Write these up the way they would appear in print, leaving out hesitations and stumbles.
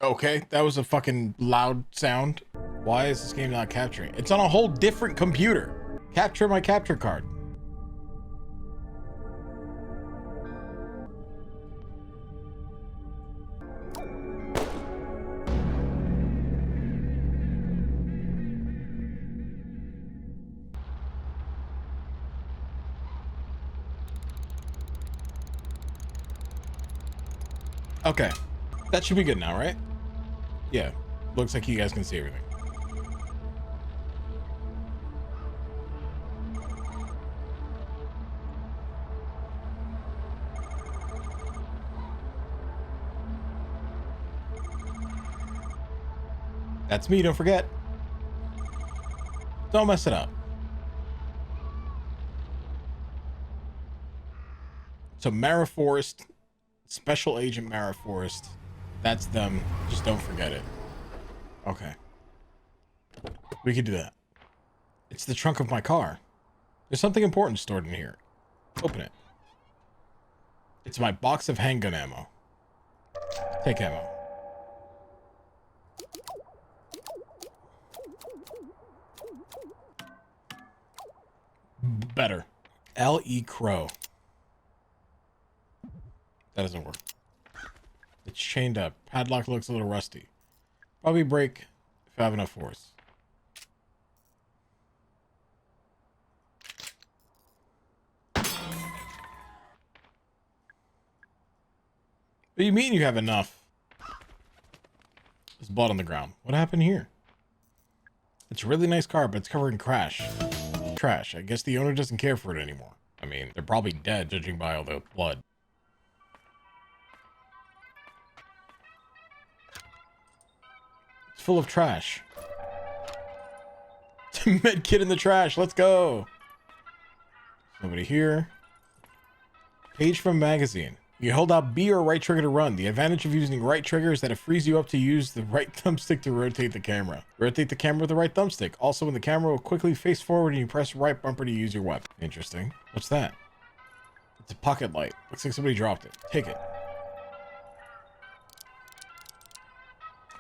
Okay, that was a fucking loud sound. Why is this game not capturing? It's on a whole different computer. Capture my capture card. Okay, that should be good now, right? Yeah, looks like you guys can see everything. That's me, don't forget. Don't mess it up. So Mara Forest, Special Agent Mara Forest, that's them. Just don't forget it. Okay. We could do that. It's the trunk of my car. There's something important stored in here. Open it. It's my box of handgun ammo. Take ammo. Better. L.E. Crow. That doesn't work. It's chained up. Padlock looks a little rusty. Probably break if I have enough force. What do you mean you have enough? There's blood on the ground. What happened here? It's a really nice car, but it's covered in trash. I guess the owner doesn't care for it anymore. I mean, they're probably dead, judging by all the blood. It's full of trash. Med kit in the trash. Let's go. Nobody here. Page from magazine. You hold out B or right trigger to run. The advantage of using right trigger is that it frees you up to use the right thumbstick to rotate the camera. Rotate the camera with the right thumbstick. Also, when the camera will quickly face forward and you press right bumper to use your weapon. Interesting. What's that? It's a pocket light. Looks like somebody dropped it. Take it.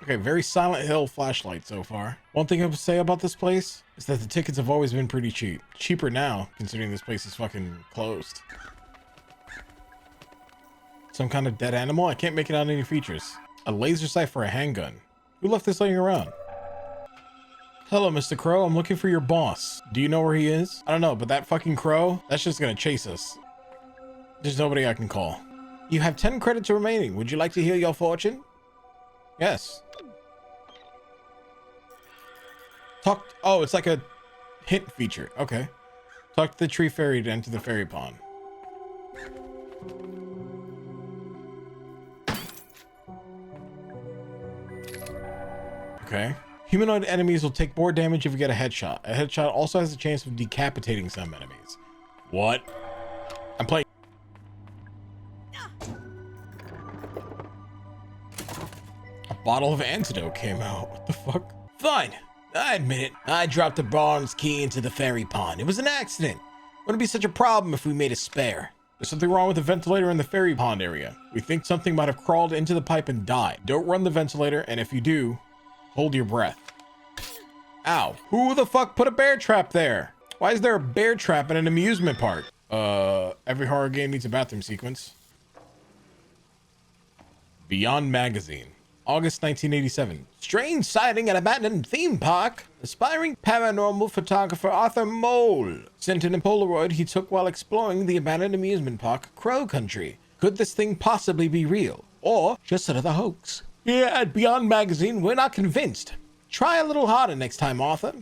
Okay, very Silent Hill flashlight so far. One thing I would say about this place is that the tickets have always been pretty cheap. Cheaper now, considering this place is fucking closed. Some kind of dead animal? I can't make it out any features. A laser sight for a handgun. Who left this laying around? Hello, Mr. Crow. I'm looking for your boss. Do you know where he is? I don't know, but that fucking crow, that's just gonna chase us. There's nobody I can call. You have 10 credits remaining. Would you like to heal your fortune? Yes. Oh, it's like a hint feature. Okay. Talk to the tree fairy to enter the fairy pond. Okay. Humanoid enemies will take more damage if you get a headshot. A headshot also has a chance of decapitating some enemies. What? I'm playing. A bottle of antidote came out. What the fuck? Fine. I admit it. I dropped the bronze key into the fairy pond. It was an accident. Wouldn't be such a problem if we made a spare. There's something wrong with the ventilator in the fairy pond area. We think something might have crawled into the pipe and died. Don't run the ventilator, and if you do, hold your breath. Ow. Who the fuck put a bear trap there? Why is there a bear trap in an amusement park? Every horror game needs a bathroom sequence. Beyond Magazine. August 1987. Strange sighting at abandoned theme park. Aspiring paranormal photographer Arthur Mole sent in a Polaroid he took while exploring the abandoned amusement park, Crow Country. Could this thing possibly be real? Or just another hoax? Here at Beyond Magazine, we're not convinced. Try a little harder next time, Arthur.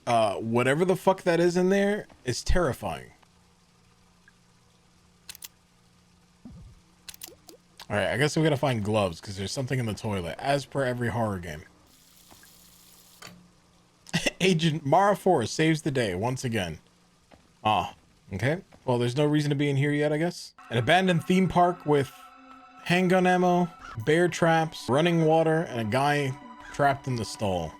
Whatever the fuck that is in there is terrifying. Alright, I guess we gotta find gloves, because there's something in the toilet, as per every horror game. Agent Mara Forrest saves the day, once again. Ah, okay. Well, there's no reason to be in here yet, I guess. An abandoned theme park with handgun ammo, bear traps, running water, and a guy trapped in the stall.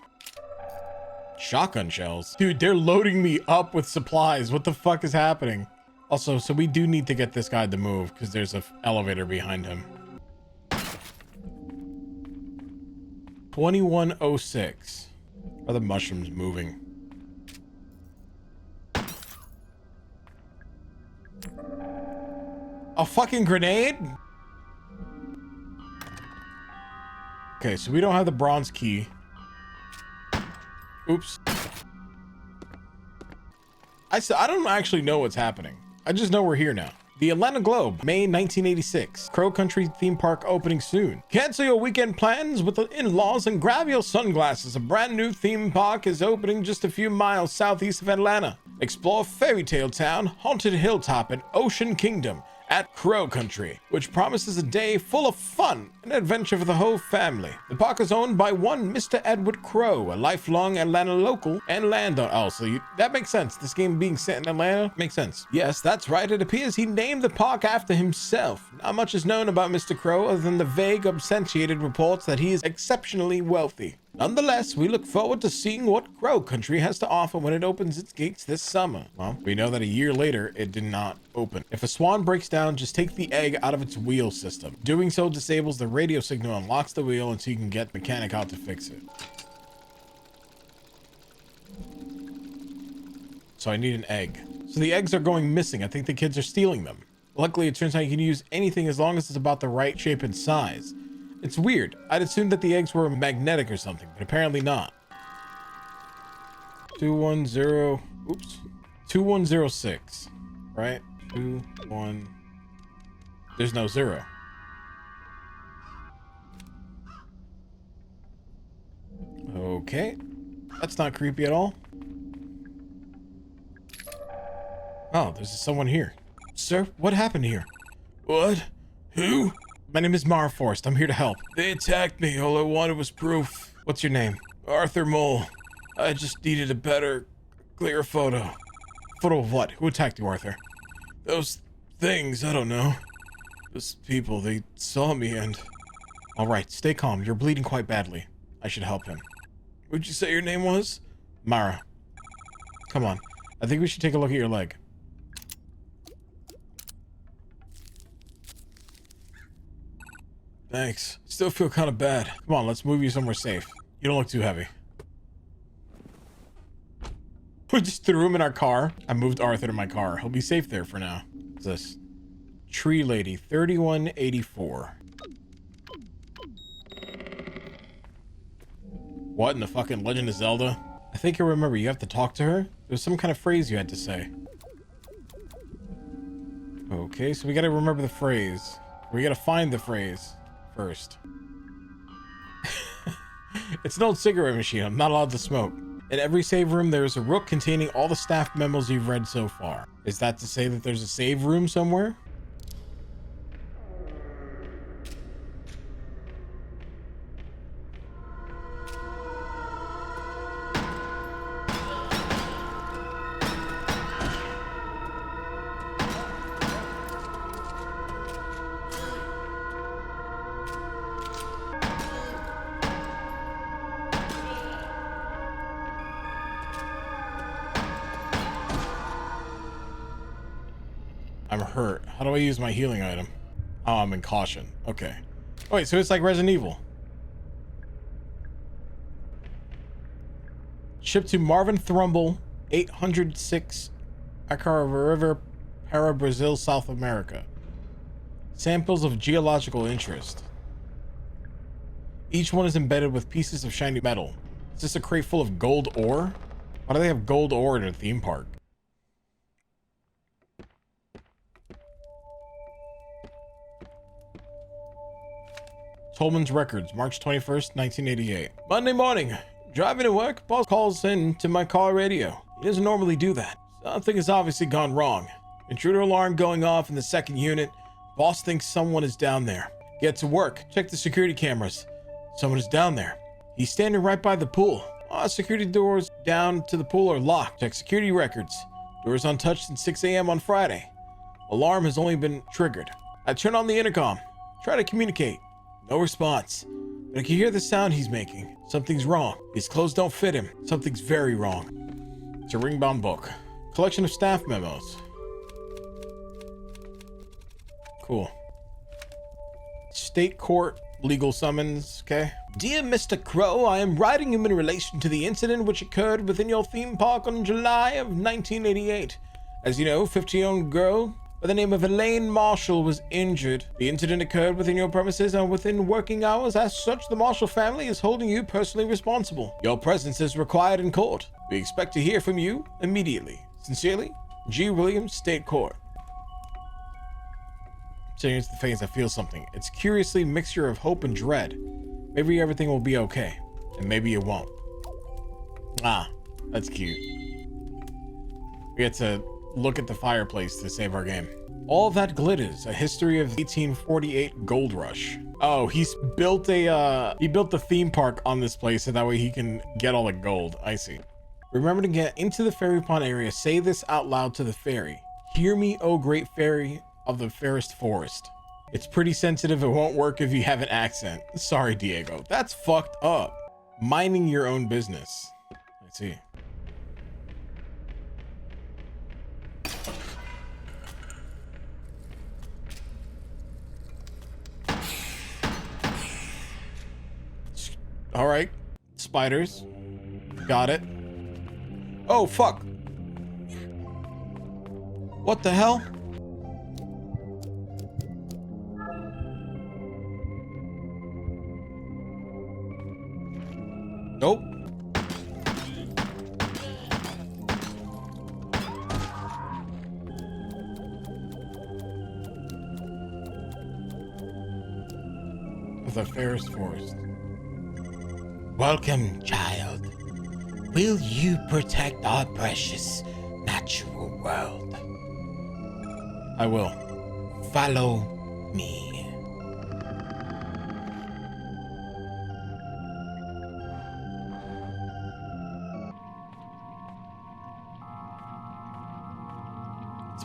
Shotgun shells? Dude, they're loading me up with supplies. What the fuck is happening? Also, so we do need to get this guy to move because there's an elevator behind him. 2106. Are the mushrooms moving? A fucking grenade? Okay, so we don't have the bronze key. Oops. I don't actually know what's happening. I just know we're here now. The Atlanta Globe, May 1986. Crow Country theme park opening soon. Cancel your weekend plans with the in-laws and grab your sunglasses. A brand new theme park is opening just a few miles southeast of Atlanta. Explore Fairy Tale Town, Haunted Hilltop, and Ocean Kingdom at Crow Country, which promises a day full of fun and adventure for the whole family. The park is owned by one Mr. Edward Crow, a lifelong Atlanta local and landowner. Oh, so that makes sense. This game being set in Atlanta makes sense. Yes, that's right. It appears he named the park after himself. Not much is known about Mr. Crow other than the vague, substantiated reports that he is exceptionally wealthy. Nonetheless, we look forward to seeing what Crow Country has to offer when it opens its gates this summer. Well, we know that a year later, it did not open. If a swan breaks down, just take the egg out of its wheel system. Doing so disables the radio signal and locks the wheel until you can get the mechanic out to fix it. So I need an egg. So the eggs are going missing. I think the kids are stealing them. Luckily, it turns out you can use anything as long as it's about the right shape and size. It's weird. I'd assumed that the eggs were magnetic or something, but apparently not. 2106, right? 21. There's no 0. Okay. That's not creepy at all. Oh, there's someone here. Sir, what happened here? What? Who? My name is Mara Forrest. I'm here to help. They attacked me. All I wanted was proof. What's your name? Arthur Mole. I just needed a better, clearer photo. Photo of what? Who attacked you, Arthur? Those things. I don't know. Those people, they saw me and... All right, stay calm. You're bleeding quite badly. I should help him. What'd you say your name was? Mara. Come on. I think we should take a look at your leg. Thanks. Still feel kind of bad. Come on, let's move you somewhere safe. You don't look too heavy. We just threw him in our car. I moved Arthur to my car. He'll be safe there for now. What's this? Tree Lady, 3184. What in the fucking Legend of Zelda? I think I remember. You have to talk to her? There was some kind of phrase you had to say. Okay, so we gotta remember the phrase. We gotta find the phrase first. It's an old cigarette machine. I'm not allowed to smoke. In every save room, there is a rook containing all the staff memos you've read so far. Is that to say that there's a save room somewhere? I'm hurt. How do I use my healing item? Oh, I'm in caution. Okay. Oh, wait, so it's like Resident Evil. Shipped to Marvin Thrumble, 806 Acara River, Para, Brazil, South America. Samples of geological interest. Each one is embedded with pieces of shiny metal. Is this a crate full of gold ore? Why do they have gold ore in a theme park? Tolman's Records, March 21st, 1988. Monday morning, driving to work, boss calls in to my car radio. He doesn't normally do that. Something has obviously gone wrong. Intruder alarm going off in the second unit. Boss thinks someone is down there. Get to work, check the security cameras. Someone is down there. He's standing right by the pool. Security doors down to the pool are locked. Check security records. Doors untouched since 6 a.m. on Friday. Alarm has only been triggered. I turn on the intercom. Try to communicate. No response. But I can hear the sound he's making. Something's wrong. His clothes don't fit him. Something's very wrong. It's a ring-bound book. Collection of staff memos. Cool. State court legal summons, okay? Dear Mr. Crow, I am writing you in relation to the incident which occurred within your theme park on July of 1988. As you know, 15-year-old girl by the name of Elaine Marshall was injured. The incident occurred within your premises and within working hours. As such, the Marshall family is holding you personally responsible. Your presence is required in court. We expect to hear from you immediately. Sincerely, G. Williams, State Court. Staring into the face, I feel something. It's curiously a mixture of hope and dread. Maybe everything will be okay, and maybe it won't. Ah, that's cute. We get to look at the fireplace to save our game. All that glitters, a history of 1848 gold rush. Oh, he built the theme park on this place so that way he can get all the gold. I see. Remember to get into the fairy pond area. Say this out loud to the fairy. Hear me, O great fairy of the fairest forest. It's pretty sensitive. It won't work if you have an accent. Sorry, Diego. That's fucked up. Minding your own business. Let's see. All right. Spiders. Got it. Oh, fuck. What the hell? Nope. The fairest forest. Welcome, child. Will you protect our precious natural world? I will. Follow me.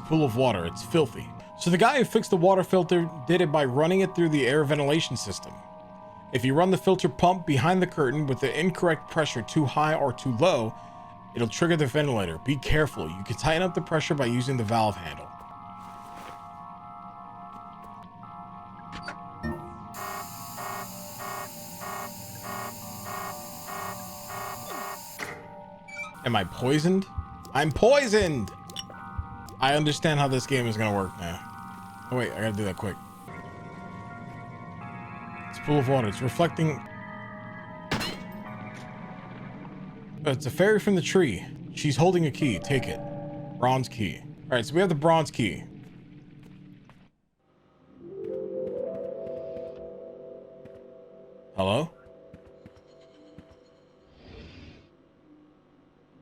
Pool of water. It's filthy. So the guy who fixed the water filter did it by running it through the air ventilation system. If you run the filter pump behind the curtain with the incorrect pressure too high or too low, it'll trigger the ventilator. Be careful. You can tighten up the pressure by using the valve handle. Am I poisoned? I'm poisoned! I understand how this game is gonna work now. Oh wait, I gotta do that quick. It's a pool of water. It's reflecting. It's a fairy from the tree. She's holding a key. Take it. Bronze key. All right, so we have the bronze key. Hello?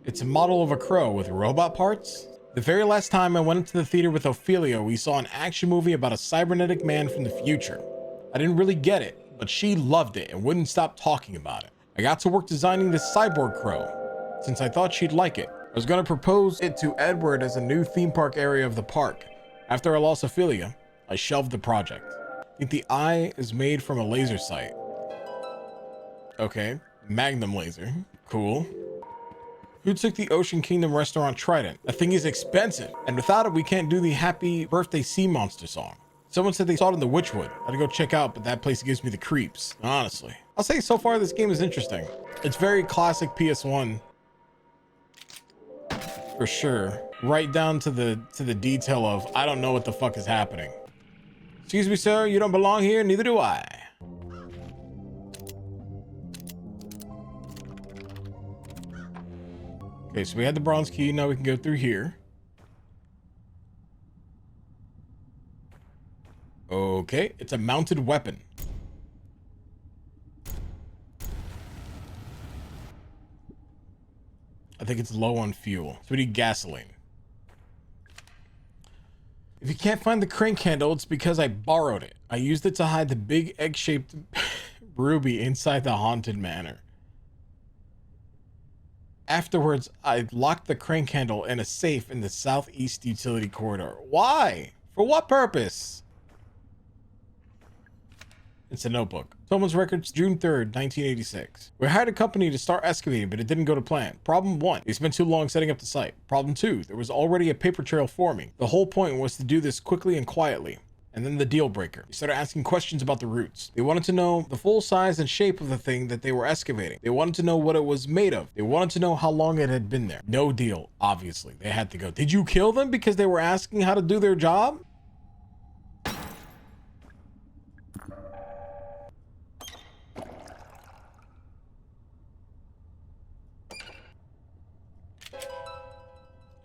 It's a model of a crow with robot parts. The very last time I went into the theater with Ophelia, we saw an action movie about a cybernetic man from the future. I didn't really get it, but she loved it and wouldn't stop talking about it. I got to work designing this cyborg crow, since I thought she'd like it. I was going to propose it to Edward as a new theme park area of the park. After I lost Ophelia, I shelved the project. I think the eye is made from a laser sight. Okay, Magnum laser. Cool. Who took the Ocean Kingdom restaurant Trident? That thing is expensive, and without it, we can't do the Happy Birthday Sea Monster song. Someone said they saw it in the Witchwood. I had to go check out, but that place gives me the creeps, honestly. I'll say so far this game is interesting. It's very classic PS1. For sure. Right down to the detail of, I don't know what the fuck is happening. Excuse me, sir, you don't belong here, neither do I. Okay, so we had the bronze key. Now we can go through here. Okay, it's a mounted weapon. I think it's low on fuel. So we need gasoline. If you can't find the crank handle, it's because I borrowed it. I used it to hide the big egg-shaped ruby inside the haunted manor. Afterwards, I locked the crank handle in a safe in the southeast utility corridor. Why? For what purpose? It's a notebook. Someone's records, June 3rd, 1986. We hired a company to start excavating, but it didn't go to plan. Problem 1, we spent too long setting up the site. Problem 2, there was already a paper trail forming. The whole point was to do this quickly and quietly. And then the deal breaker. They started asking questions about the roots. They wanted to know the full size and shape of the thing that they were excavating. They wanted to know what it was made of. They wanted to know how long it had been there. No deal, obviously. They had to go. Did you kill them because they were asking how to do their job?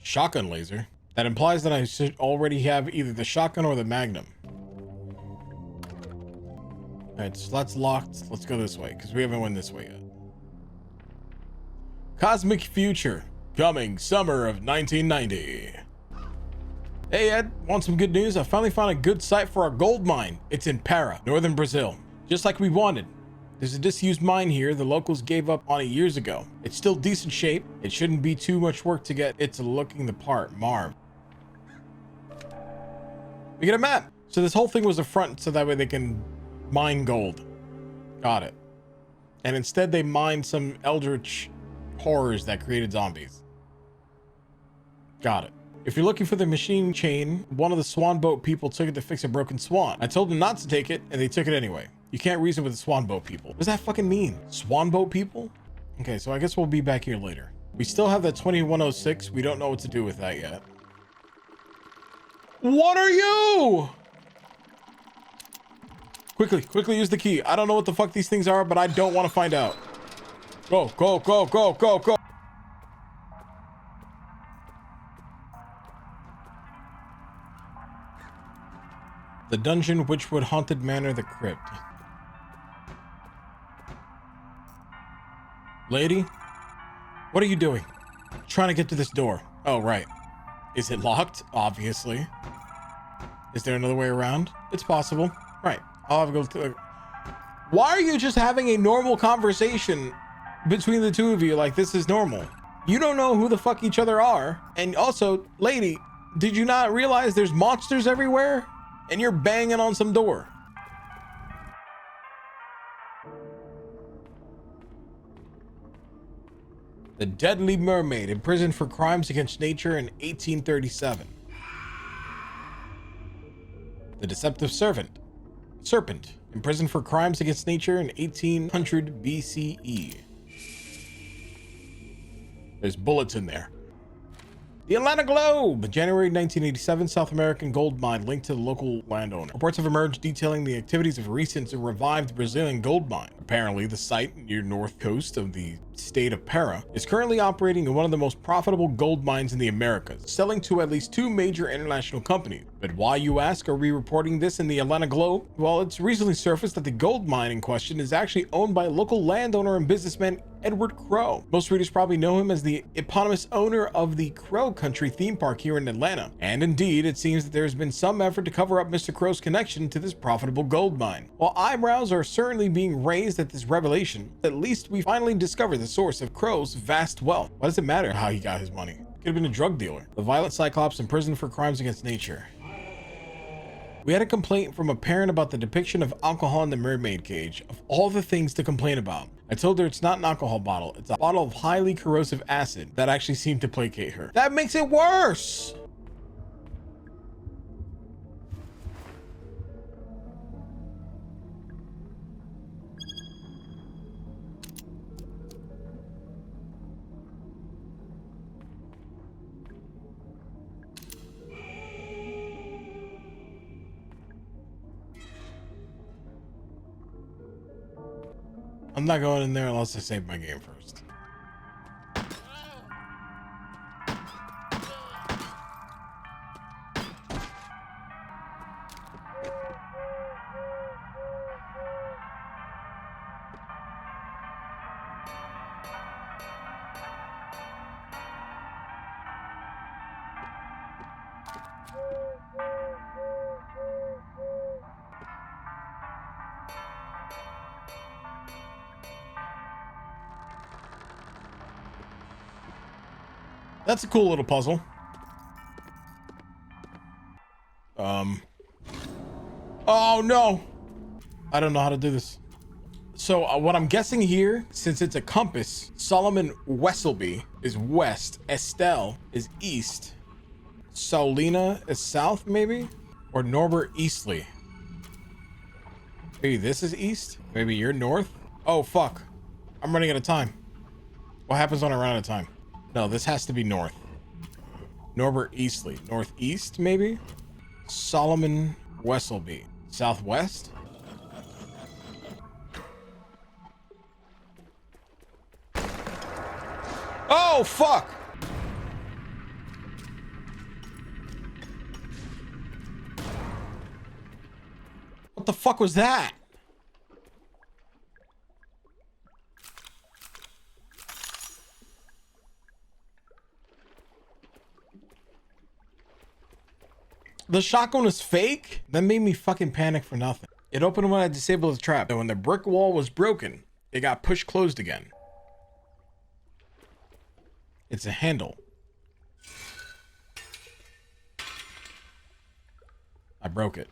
Shotgun laser? That implies that I should already have either the shotgun or the magnum. Alright, so that's locked. Let's go this way, because we haven't went this way yet. Cosmic Future. Coming summer of 1990. Hey Ed, want some good news? I finally found a good site for our gold mine. It's in Para, northern Brazil. Just like we wanted. There's a disused mine here the locals gave up on it years ago. It's still decent shape. It shouldn't be too much work to get it to looking the part. Marv. We get a map. So this whole thing was a front so that way they can mine gold. Got it. And instead they mined some eldritch horrors that created zombies. Got it. If you're looking for the machine chain, one of the swan boat people took it to fix a broken swan. I told them not to take it and they took it anyway. You can't reason with the swan boat people. What does that fucking mean? Swan boat people? Okay, so I guess we'll be back here later. We still have that 2106. We don't know what to do with that yet. What are you? Quickly use the key. I don't know what the fuck these things are, but I don't want to find out. Go. The dungeon, Witchwood, Haunted Manor, the Crypt. Lady? What are you doing? Trying to get to this door. Oh, right. Is it locked? Obviously. Is there another way around? It's possible. Right. I'll have to go through. Why are you just having a normal conversation between the two of you like this is normal? You don't know who the fuck each other are. And also, lady, did you not realize there's monsters everywhere? And you're banging on some door. The Deadly Mermaid, imprisoned for crimes against nature in 1837. The Deceptive Serpent, imprisoned for crimes against nature in 1800 BCE. There's bullets in there. The Atlanta Globe, January 1987, South American gold mine linked to the local landowner. Reports have emerged detailing the activities of a recent revived Brazilian gold mine. Apparently, the site near north coast of the state of Para is currently operating in one of the most profitable gold mines in the Americas, selling to at least 2 major international companies. But why, you ask, are we reporting this in the Atlanta Globe? Well, it's recently surfaced that the gold mine in question is actually owned by local landowner and businessman Edward Crow. Most readers probably know him as the eponymous owner of the Crow Country theme park here in Atlanta. And indeed, it seems that there's been some effort to cover up Mr. Crow's connection to this profitable gold mine. While eyebrows are certainly being raised at this revelation, at least we finally discovered the source of Crow's vast wealth. Why does it matter how he got his money? Could have been a drug dealer. The violent Cyclops imprisoned for crimes against nature. We had a complaint from a parent about the depiction of alcohol in the mermaid cage. Of all the things to complain about, I told her it's not an alcohol bottle, it's a bottle of highly corrosive acid. That actually seemed to placate her. That makes it worse! I'm not going in there unless I save my game first. That's a cool little puzzle. Oh no! I don't know how to do this. So what I'm guessing here, since it's a compass, Solomon Wesselby is west, Estelle is east, Saulina is south, maybe? Or Norbert Eastley. Maybe this is east? Maybe you're north? Oh, fuck. I'm running out of time. What happens when I run out of time? No, this has to be north. Norbert Eastley. Northeast, maybe? Solomon Wesselby. Southwest? Oh, fuck! What the fuck was that? The shotgun was fake? That made me fucking panic for nothing. It opened when I disabled the trap, and when the brick wall was broken, it got pushed closed again. It's a handle. I broke it.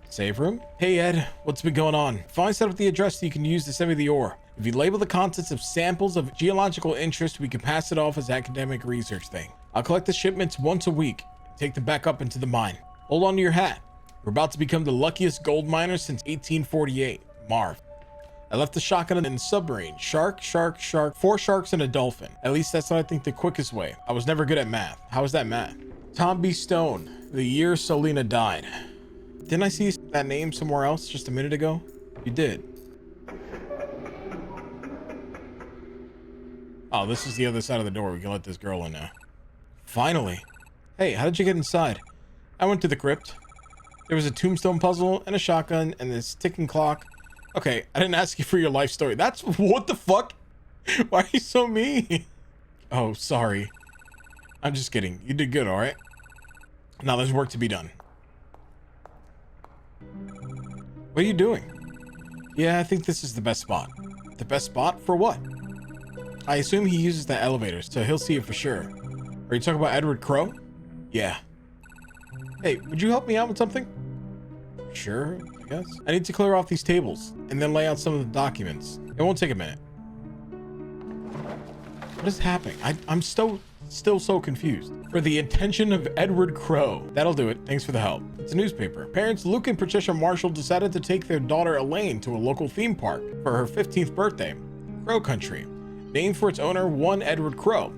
Save room? Hey Ed, what's been going on? Finally set up the address so you can use to send me the ore. If you label the contents of samples of geological interest, we can pass it off as academic research thing. I'll collect the shipments once a week, take them back up into the mine. Hold on to your hat. We're about to become the luckiest gold miners since 1848. Marv. I left the shotgun in the submarine. Shark, 4 sharks and a dolphin. At least that's what I think the quickest way. I was never good at math. How is that math? Tom B. Stone, the year Selena died. Didn't I see that name somewhere else just a minute ago? You did. Oh, this is the other side of the door. We can let this girl in now. Finally. Hey, how did you get inside? I went to the crypt. There was a tombstone puzzle and a shotgun and this ticking clock. Okay, I didn't ask you for your life story. That's what the fuck? Why are you so mean? Oh, sorry. I'm just kidding. You did good, all right? Now there's work to be done. What are you doing? Yeah, I think this is the best spot. The best spot for what? I assume he uses the elevators, so he'll see it for sure. Are you talking about Edward Crowe? Yeah. Hey, would you help me out with something? Sure, I guess. I need to clear off these tables and then lay out some of the documents. It won't take a minute. What is happening? I'm still so confused. For the intention of Edward Crowe. That'll do it. Thanks for the help. It's a newspaper. Parents Luke and Patricia Marshall decided to take their daughter Elaine to a local theme park for her 15th birthday. Crow Country, named for its owner, one Edward Crowe.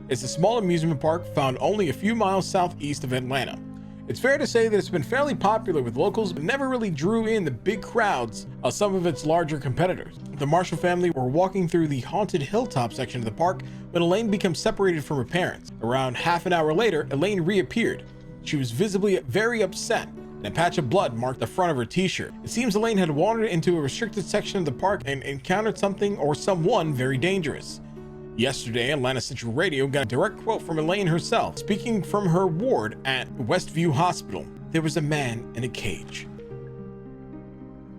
It's a small amusement park found only a few miles southeast of Atlanta. It's fair to say that it's been fairly popular with locals, but never really drew in the big crowds of some of its larger competitors. The Marshall family were walking through the haunted hilltop section of the park when Elaine becomes separated from her parents. Around half an hour later, Elaine reappeared. She was visibly very upset, and a patch of blood marked the front of her t-shirt. It seems Elaine had wandered into a restricted section of the park and encountered something or someone very dangerous. Yesterday, Atlanta Central Radio got a direct quote from Elaine herself, speaking from her ward at Westview Hospital. There was a man in a cage.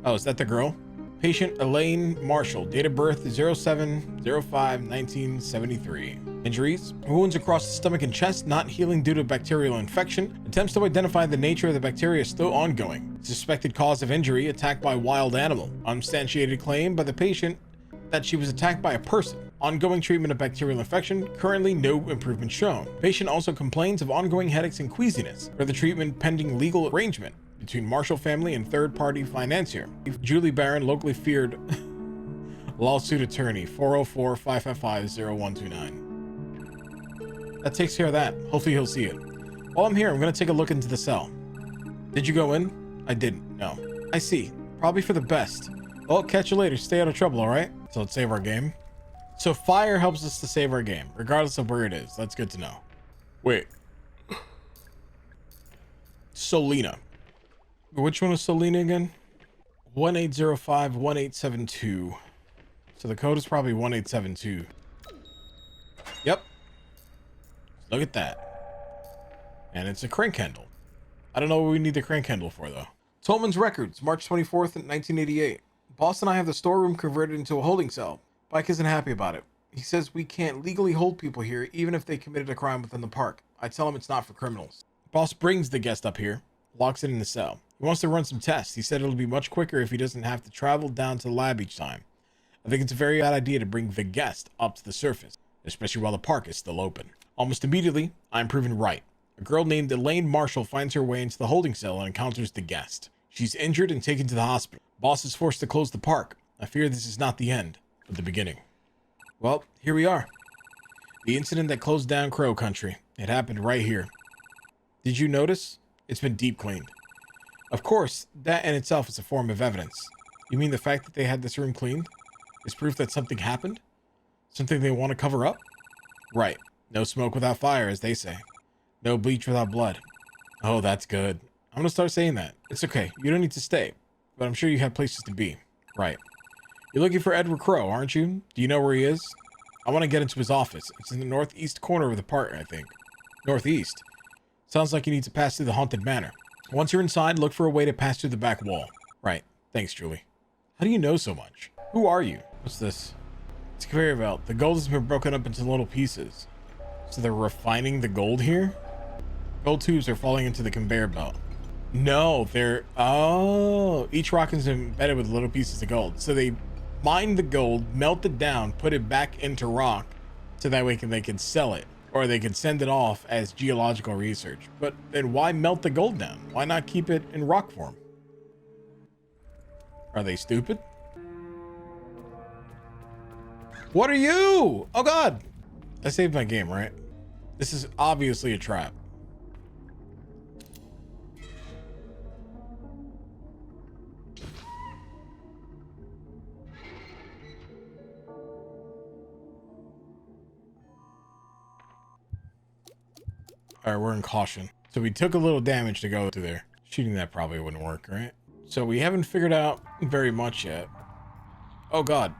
Oh, is that the girl? Patient Elaine Marshall, date of birth 07/05/1973. Injuries: wounds across the stomach and chest, not healing due to bacterial infection. Attempts to identify the nature of the bacteria still ongoing. Suspected cause of injury: attacked by wild animal. Unsubstantiated claim by the patient that she was attacked by a person. Ongoing treatment of bacterial infection, currently no improvement shown. Patient also complains of ongoing headaches and queasiness. Further treatment pending legal arrangement between Marshall family and third-party financier. Julie Barron, locally feared lawsuit attorney, 404-555-0129. That takes care of that. Hopefully he'll see it. While I'm here, I'm going to take a look into the cell. Did you go in? I didn't, no. I see. Probably for the best. Well, catch you later. Stay out of trouble, all right? So let's save our game. So fire helps us to save our game, regardless of where it is. That's good to know. Wait. Selena. Which one is Selena again? 1805-1872. So the code is probably 1872. Yep. Look at that. And it's a crank handle. I don't know what we need the crank handle for, though. Tolman's Records, March 24th, 1988. Boss and I have the storeroom converted into a holding cell. Bike isn't happy about it. He says we can't legally hold people here even if they committed a crime within the park. I tell him it's not for criminals. Boss brings the guest up here, locks it in the cell. He wants to run some tests. He said it'll be much quicker if he doesn't have to travel down to the lab each time. I think it's a very bad idea to bring the guest up to the surface, especially while the park is still open. Almost immediately, I'm proven right. A girl named Elaine Marshall finds her way into the holding cell and encounters the guest. She's injured and taken to the hospital. Boss is forced to close the park. I fear this is not the end, but the beginning. Well, here we are. The incident that closed down Crow Country. It happened right here. Did you notice? It's been deep cleaned. Of course, that in itself is a form of evidence. You mean the fact that they had this room cleaned is proof that something happened? Something they want to cover up? Right. No smoke without fire, as they say. No bleach without blood. Oh, that's good. I'm gonna start saying that. It's okay. You don't need to stay, but I'm sure you have places to be. Right. You're looking for Edward Crow, aren't you? Do you know where he is? I want to get into his office. It's in the northeast corner of the park, I think. Northeast. Sounds like you need to pass through the haunted manor. Once you're inside, look for a way to pass through the back wall. Right. Thanks, Julie. How do you know so much? Who are you? What's this? It's a conveyor belt. The gold has been broken up into little pieces. So they're refining the gold here? Gold tubes are falling into the conveyor belt. No, they're... Oh, each rock is embedded with little pieces of gold. So they mine the gold, melt it down, put it back into rock, so that way they can sell it. Or they can send it off as geological research. But then why melt the gold down? Why not keep it in rock form? Are they stupid? What are you? Oh God. I saved my game, right? This is obviously a trap. All right, we're in caution. So we took a little damage to go through there. Shooting that probably wouldn't work, right? So we haven't figured out very much yet. Oh God.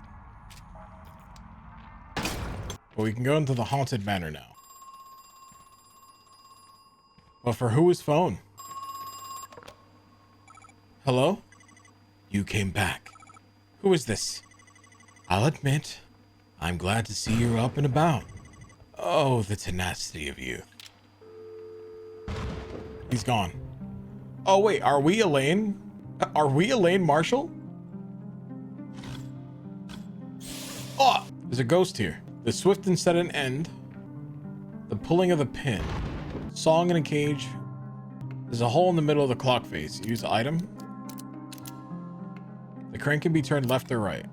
But we can go into the haunted manor now. But for whose phone? Hello? You came back. Who is this? I'll admit, I'm glad to see you're up and about. Oh, the tenacity of youth. He's gone. Oh wait, are we Elaine? Are we Elaine Marshall? Oh, there's a ghost here. The swift and sudden end. The pulling of the pin. Song in a cage. There's a hole in the middle of the clock face. Use item. The crank can be turned left or right.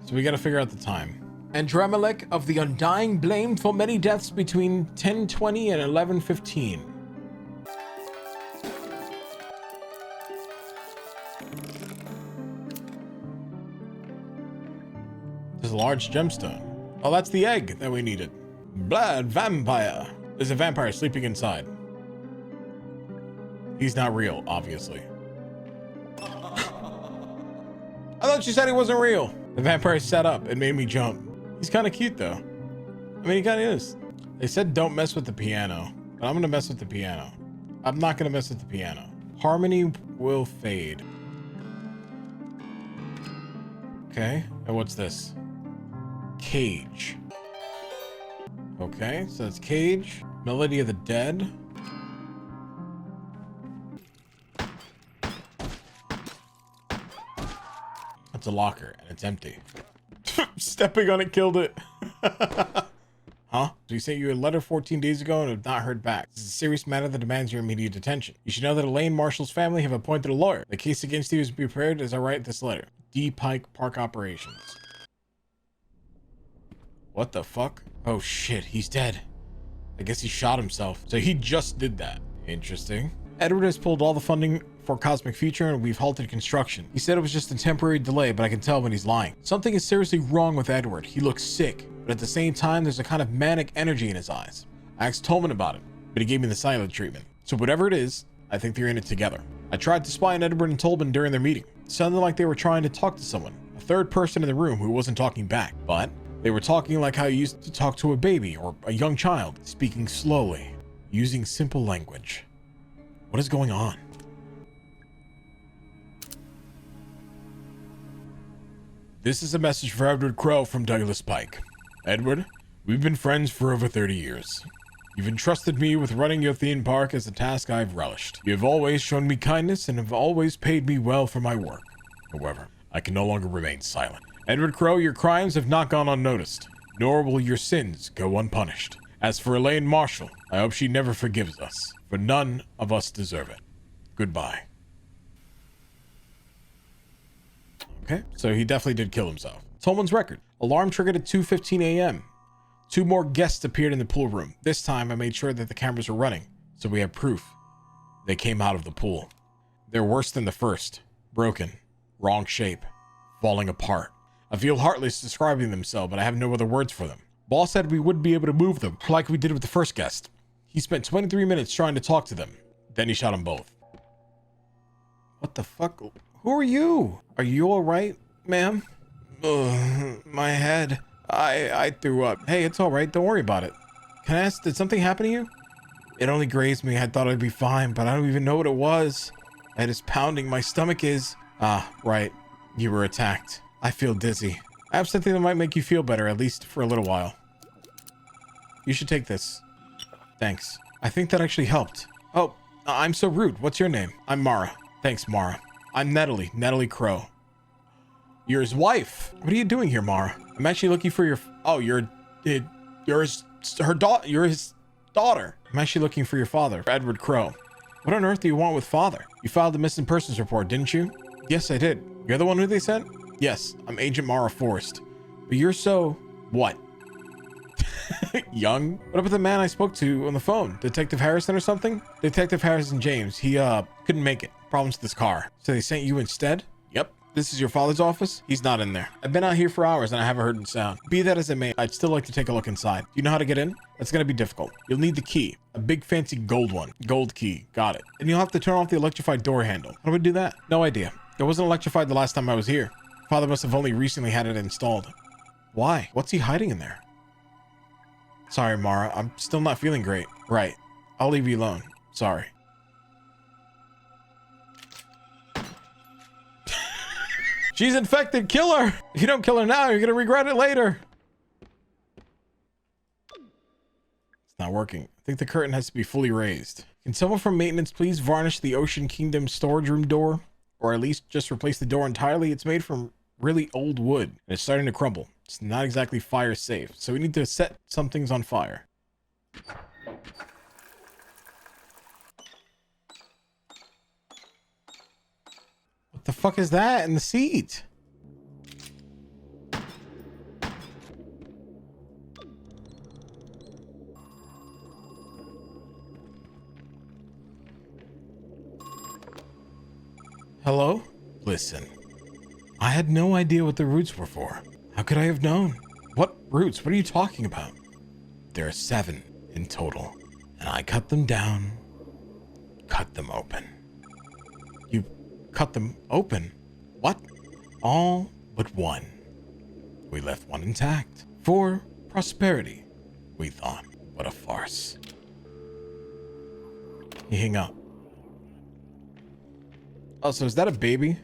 So we gotta figure out the time. Andremelech of the Undying blamed for many deaths between 10:20 and 11:15. There's a large gemstone. Oh, that's the egg that we needed. Blood vampire. There's a vampire sleeping inside. He's not real, obviously. I thought you said he wasn't real. The vampire sat up and made me jump. He's kind of cute though. I mean, he kind of is. They said don't mess with the piano, but I'm gonna mess with the piano. I'm not gonna mess with the piano. Harmony will fade. Okay, and what's this? Cage. Okay, so that's cage. Melody of the Dead. That's a locker, and it's empty. Stepping on it killed it. Huh? So you say you had a letter 14 days ago and have not heard back. This is a serious matter that demands your immediate attention. You should know that Elaine Marshall's family have appointed a lawyer. The case against you is prepared as I write this letter. D. Pike Park Operations. What the fuck? Oh shit, he's dead. I guess he shot himself. So he just did that. Interesting. Edward has pulled all the funding for Cosmic Future and we've halted construction. He said it was just a temporary delay, but I can tell when he's lying. Something is seriously wrong with Edward. He looks sick, but at the same time, there's a kind of manic energy in his eyes. I asked Tolman about it, but he gave me the silent treatment. So whatever it is, I think they're in it together. I tried to spy on Edward and Tolman during their meeting. It sounded like they were trying to talk to someone, a third person in the room who wasn't talking back, but they were talking like how you used to talk to a baby or a young child, speaking slowly, using simple language. What is going on? This is a message for Edward Crow from Douglas Pike. Edward, we've been friends for over 30 years. You've entrusted me with running your theme park as a task I've relished. You have always shown me kindness and have always paid me well for my work. However, I can no longer remain silent. Edward Crow, your crimes have not gone unnoticed, nor will your sins go unpunished. As for Elaine Marshall, I hope she never forgives us, for none of us deserve it. Goodbye. Okay, so he definitely did kill himself. Tolman's record. Alarm triggered at 2:15 a.m. 2 more guests appeared in the pool room. This time I made sure that the cameras were running, so we have proof. They came out of the pool. They're worse than the first. Broken. Wrong shape. Falling apart. I feel heartless describing them so, but I have no other words for them. Boss said we wouldn't be able to move them, like we did with the first guest. He spent 23 minutes trying to talk to them. Then he shot them both. What the fuck? Who are you? Are you alright, ma'am? Ugh, my head. I threw up. Hey, it's alright. Don't worry about it. Can I ask, did something happen to you? It only grazed me. I thought I'd be fine, but I don't even know what it was. My head is pounding. My stomach is... Ah, right. You were attacked. I feel dizzy. I have something that might make you feel better, at least for a little while. You should take this. Thanks. I think that actually helped. Oh, I'm so rude. What's your name? I'm Mara. Thanks, Mara. I'm Natalie Crow. You're his wife. What are you doing here, Mara? I'm actually looking for your... Oh, you're his daughter. I'm actually looking for your father, Edward Crow. What on earth do you want with father? You filed a missing persons report, didn't you? Yes, I did. You're the one who they sent? Yes, I'm Agent Mara Forrest. But you're so... What? Young? What about the man I spoke to on the phone? Detective Harrison or something? Detective Harrison James. He, couldn't make it. Problems with his car. So they sent you instead? Yep. This is your father's office? He's not in there. I've been out here for hours and I haven't heard a sound. Be that as it may, I'd still like to take a look inside. Do you know how to get in? That's gonna be difficult. You'll need the key. A big fancy gold one. Gold key. Got it. And you'll have to turn off the electrified door handle. How do we do that? No idea. It wasn't electrified the last time I was here. Father must have only recently had it installed. Why? What's he hiding in there? Sorry, Mara. I'm still not feeling great. Right. I'll leave you alone. Sorry. She's infected. Kill her. If you don't kill her now, you're going to regret it later. It's not working. I think the curtain has to be fully raised. Can someone from maintenance please varnish the Ocean Kingdom storage room door? Or at least just replace the door entirely? It's made from really old wood and it's starting to crumble. It's not exactly fire safe, so we need to set some things on fire. What the fuck is that in the seat? Hello? Listen, I had no idea what the roots were for. How could I have known? What roots? What are you talking about? There are 7 in total, and I cut them down, cut them open. You cut them open? What? All but one. We left one intact. For prosperity, we thought. What a farce. You hang up. Oh, so is that a baby?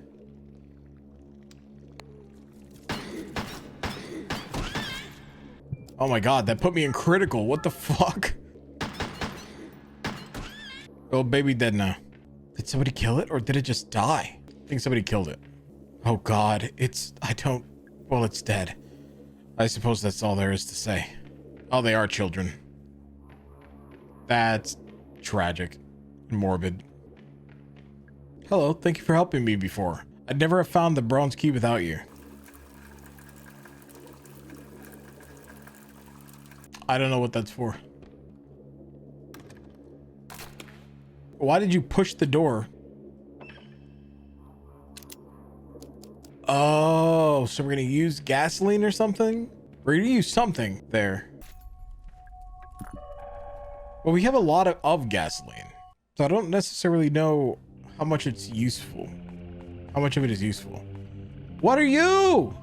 Oh my god, that put me in critical. What the fuck? Oh, baby dead now. Did somebody kill it or did it just die? I think somebody killed it. Oh god, well, it's dead. I suppose that's all there is to say. Oh, they are children. That's tragic and morbid. Hello, thank you for helping me before. I'd never have found the bronze key without you. I don't know what that's for. Why did you push the door? Oh, so we're gonna use gasoline or something? We're gonna use something there. Well, we have a lot of gasoline, so I don't necessarily know how much it's useful. How much of it is useful? What are you?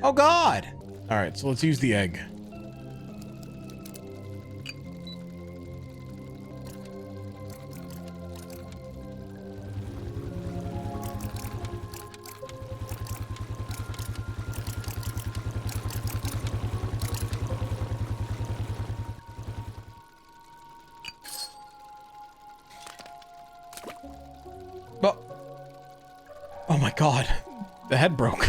Oh God. All right, so let's use the egg. Oh my god, the head broke.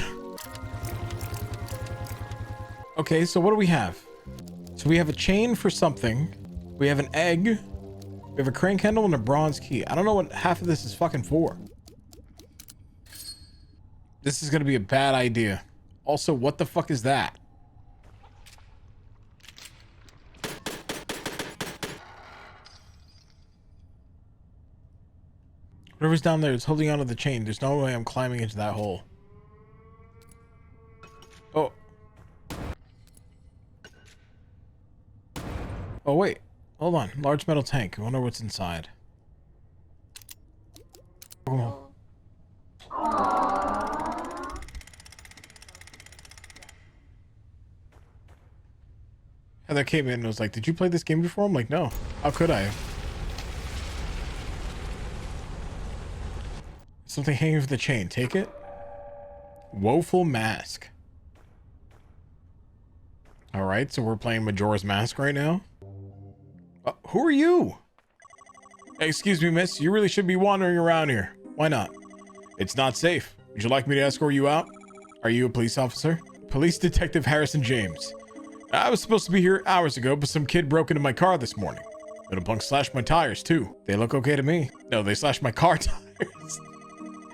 Okay, so what do we have? So we have a chain for something. We have an egg. We have a crane candle and a bronze key. I don't know what half of this is fucking for. This is gonna be a bad idea. Also, what the fuck is that? Whatever's down there is holding onto the chain. There's no way I'm climbing into that hole. Oh. Oh, wait. Hold on. Large metal tank. I wonder what's inside. Oh. Heather came in and was like, did you play this game before? I'm like, no. How could I? Something hanging from the chain. Take it. Woeful Mask. All right, so we're playing Majora's Mask right now. Who are you? Hey, excuse me, miss. You really should be wandering around here. Why not? It's not safe. Would you like me to escort you out? Are you a police officer? Police Detective Harrison James. I was supposed to be here hours ago, but some kid broke into my car this morning. Little punk slashed my tires, too. They look okay to me. No, they slashed my car tires.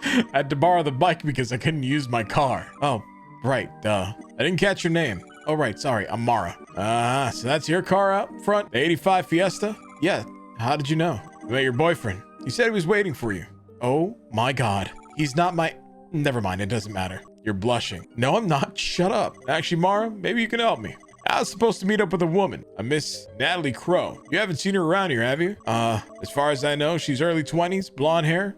I had to borrow the bike because I couldn't use my car. Oh, right, duh. I didn't catch your name. Oh, right, sorry, I'm Mara. So that's your car out front? The 85 Fiesta? Yeah, how did you know? I met your boyfriend. He said he was waiting for you. Oh, my God. He's not my... Never mind, it doesn't matter. You're blushing. No, I'm not. Shut up. Actually, Mara, maybe you can help me. I was supposed to meet up with a woman, a Miss Natalie Crow. You haven't seen her around here, have you? As far as I know, she's early 20s, blonde hair.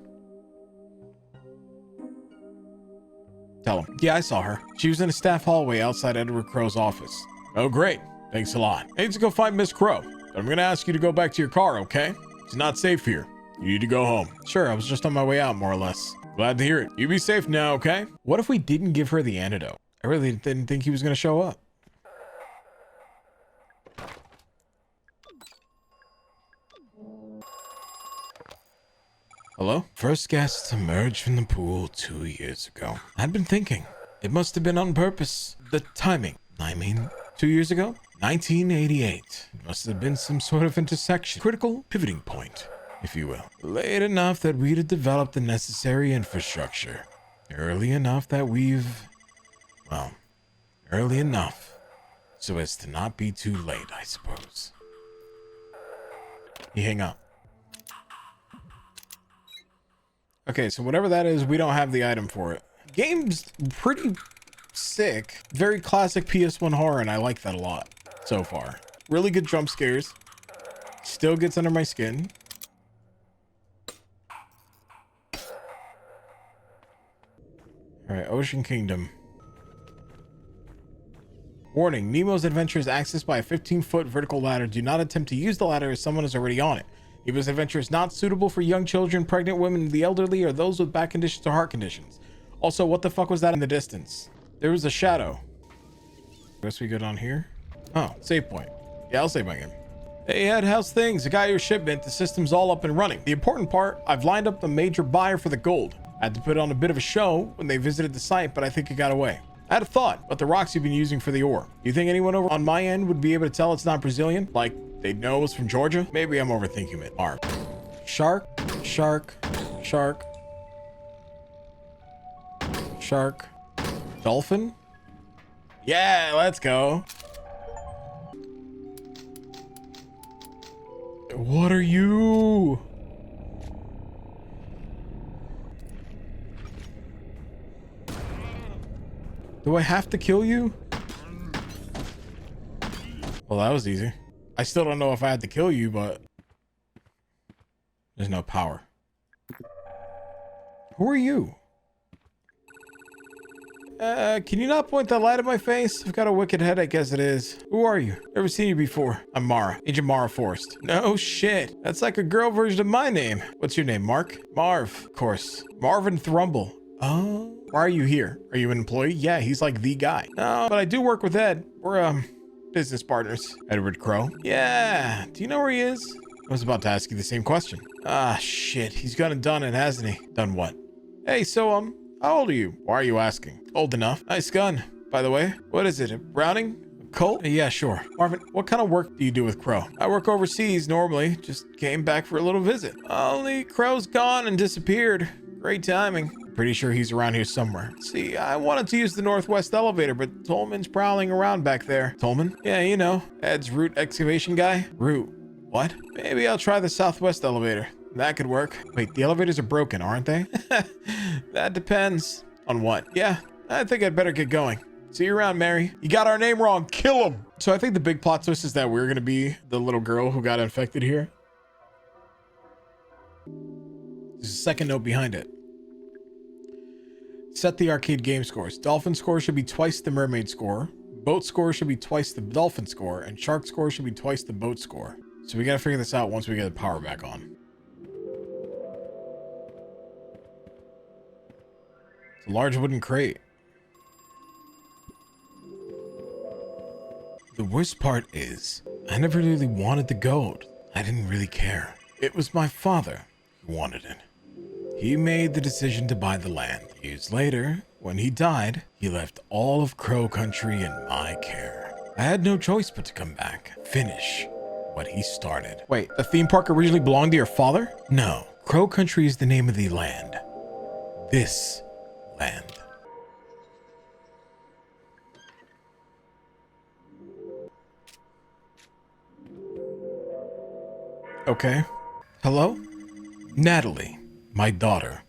Tell him. Yeah, I saw her. She was in a staff hallway outside Edward Crow's office. Oh, great. Thanks a lot. I need to go find Miss Crow. I'm gonna ask you to go back to your car, okay? It's not safe here. You need to go home. Sure, I was just on my way out, more or less. Glad to hear it. You be safe now, okay? What if we didn't give her the antidote? I really didn't think he was gonna show up. Hello? First guests emerged from the pool 2 years ago. I'd been thinking. It must have been on purpose. The timing. I mean, 2 years ago? 1988. It must have been some sort of intersection. Critical pivoting point, if you will. Late enough that we'd have developed the necessary infrastructure. Early enough that well, early enough so as to not be too late, I suppose. You hang up. Okay, so whatever that is, we don't have the item for it. Game's pretty sick. Very classic PS1 horror, and I like that a lot so far. Really good jump scares. Still gets under my skin. Alright, Ocean Kingdom. Warning, Nemo's adventure is accessed by a 15-foot vertical ladder. Do not attempt to use the ladder as someone is already on it. Nemo's adventure is not suitable for young children, pregnant women, the elderly, or those with back conditions or heart conditions. Also, what the fuck was that in the distance? There was a shadow. Guess we go down here. Oh, save point. Yeah, I'll save my game. Hey Ed, how's things? I got your shipment. The system's all up and running. The important part, I've lined up a major buyer for the gold. I had to put on a bit of a show when they visited the site, but I think it got away. I had a thought about the rocks you've been using for the ore. You think anyone over on my end would be able to tell it's not Brazilian? Like, they'd know it's from Georgia? Maybe I'm overthinking it. Mark. Shark, shark, shark, shark, dolphin? Yeah, let's go. What are you? Do I have to kill you? Well, that was easy. I still don't know if I had to kill you, but there's no power. Who are you? Can you not point that light at my face? I've got a wicked headache as it is. Who are you? Never seen you before. I'm Mara. Agent Mara Forrest. No shit. That's like a girl version of my name. What's your name, Mark? Marv, of course. Marvin Thrumble. Oh. Why are you here? Are you an employee? Yeah, he's like the guy. No, but I do work with Ed. We're, business partners. Edward Crow? Yeah. Do you know where he is? I was about to ask you the same question. Ah, shit. He's gone and done it, hasn't he? Done what? Hey, so, how old are you? Why are you asking? Old enough. Nice gun, by the way. What is it? A Browning? cult? Yeah, sure. Marvin, what kind of work do you do with Crow? I work overseas normally. Just came back for a little visit. Only Crow's gone and disappeared. Great timing. Pretty sure he's around here somewhere. See, I wanted to use the northwest elevator, but Tolman's prowling around back there. Tolman? Yeah, you know, Ed's root excavation guy. Root. What? Maybe I'll try the southwest elevator. That could work. Wait, the elevators are broken, aren't they? That depends. On what? Yeah, I think I'd better get going. See you around, Mary. You got our name wrong. Kill him. So I think the big plot twist is that we're going to be the little girl who got infected here. There's a second note behind it. Set the arcade game scores. Dolphin score should be twice the mermaid score. Boat score should be twice the dolphin score. And shark score should be twice the boat score. So we got to figure this out once we get the power back on. It's a large wooden crate. The worst part is, I never really wanted the gold. I didn't really care. It was my father who wanted it. He made the decision to buy the land. Years later, when he died, he left all of Crow Country in my care. I had no choice but to come back, finish what he started. Wait, the theme park originally belonged to your father? No, Crow Country is the name of the land. This land. Okay. Hello? Natalie, my daughter.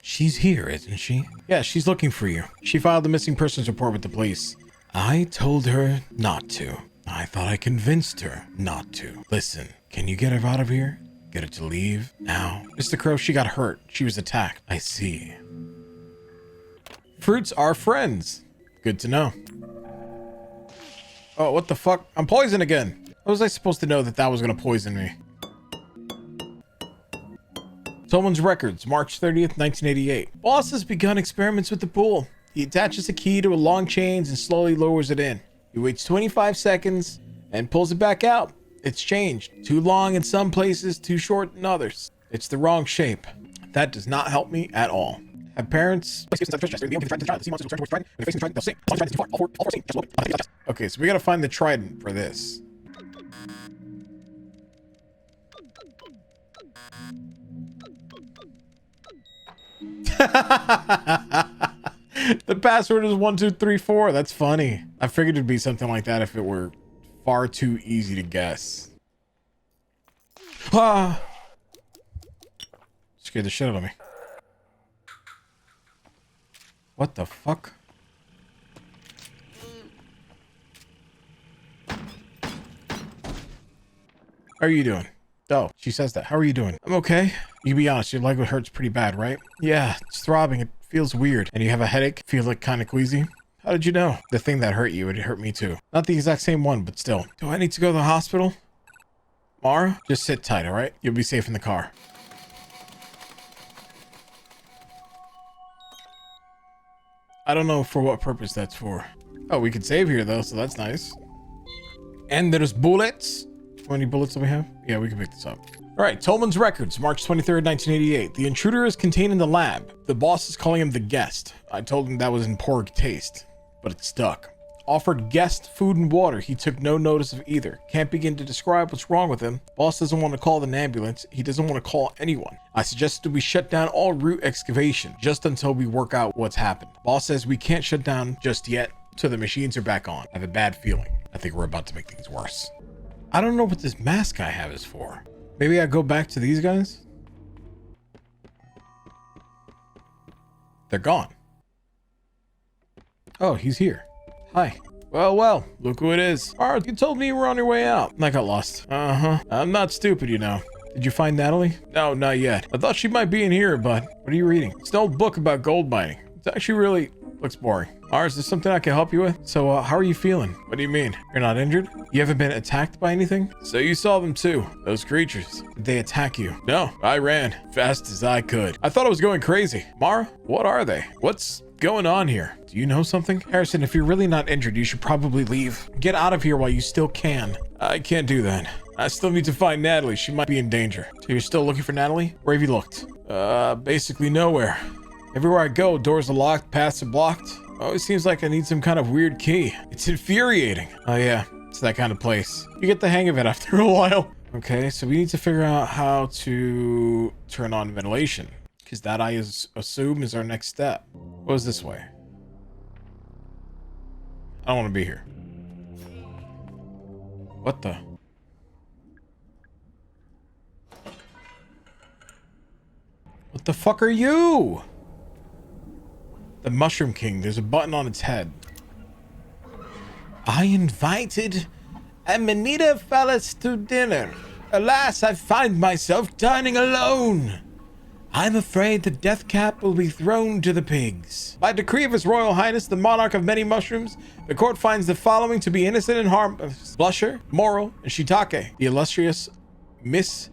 She's here, isn't she? Yeah, she's looking for you. She filed a missing persons report with the police. I told her not to. I thought I convinced her not to. Listen, can you get her out of here? Get her to leave now? Mr. Crow, she got hurt. She was attacked. I see. Fruits are friends. Good to know. Oh, what the fuck? I'm poisoned again. How was I supposed to know that that was gonna poison me? Tolman's records, March 30th, 1988. Boss has begun experiments with the pool. He attaches a key to a long chain and slowly lowers it in. He waits 25 seconds and pulls it back out. It's changed. Too long in some places, too short in others. It's the wrong shape. That does not help me at all. Have parents... Okay, so we gotta find the trident for this. The password is 1234. That's funny. I figured it'd be something like that if it were far too easy to guess. Ah! Scared the shit out of me. What the fuck? How are you doing? Oh, she says that. How are you doing? I'm okay. You be honest, your leg hurts pretty bad, right? Yeah, it's throbbing. It feels weird. And you have a headache? Feel like kind of queasy? How did you know? The thing that hurt you, it hurt me too. Not the exact same one, but still. Do I need to go to the hospital? Mara? Just sit tight, alright? You'll be safe in the car. I don't know for what purpose that's for. Oh, we can save here though, so that's nice. And there's bullets. How many bullets do we have? Yeah, we can pick this up. All right, Tolman's records, March 23rd, 1988. The intruder is contained in the lab. The boss is calling him the guest. I told him that was in poor taste, but it stuck. Offered guest food and water. He took no notice of either. Can't begin to describe what's wrong with him. Boss doesn't want to call an ambulance. He doesn't want to call anyone. I suggested we shut down all root excavation just until we work out what's happened. Boss says we can't shut down just yet till the machines are back on. I have a bad feeling. I think we're about to make things worse. I don't know what this mask I have is for. Maybe I go back to these guys? They're gone. Oh, he's here. Hi. Well, look who it is. Alright, you told me you were on your way out. I got lost. I'm not stupid, you know. Did you find Natalie? No, not yet. I thought she might be in here, but what are you reading? It's an old book about gold mining. It's actually really... looks boring. Is there something I can help you with? So, how are you feeling? What do you mean? You're not injured? You haven't been attacked by anything? So you saw them too, those creatures. Did they attack you? No, I ran fast as I could. I thought I was going crazy. Mara, what are they? What's going on here? Do you know something? Harrison, if you're really not injured, you should probably leave. Get out of here while you still can. I can't do that. I still need to find Natalie. She might be in danger. So you're still looking for Natalie? Where have you looked? Basically nowhere. Everywhere I go, doors are locked, paths are blocked. Oh, it seems like I need some kind of weird key. It's infuriating. Oh yeah, it's that kind of place. You get the hang of it after a while. Okay, so we need to figure out how to turn on ventilation, because that I assume is our next step. What is this way? I don't want to be here. What the? What the fuck are you? The Mushroom King. There's a button on its head. I invited Amanita fellas to dinner. Alas, I find myself dining alone. I'm afraid the death cap will be thrown to the pigs. By decree of His Royal Highness, the monarch of many mushrooms, the court finds the following to be innocent and harmless: Blusher, Moral, and Shiitake. The illustrious Miss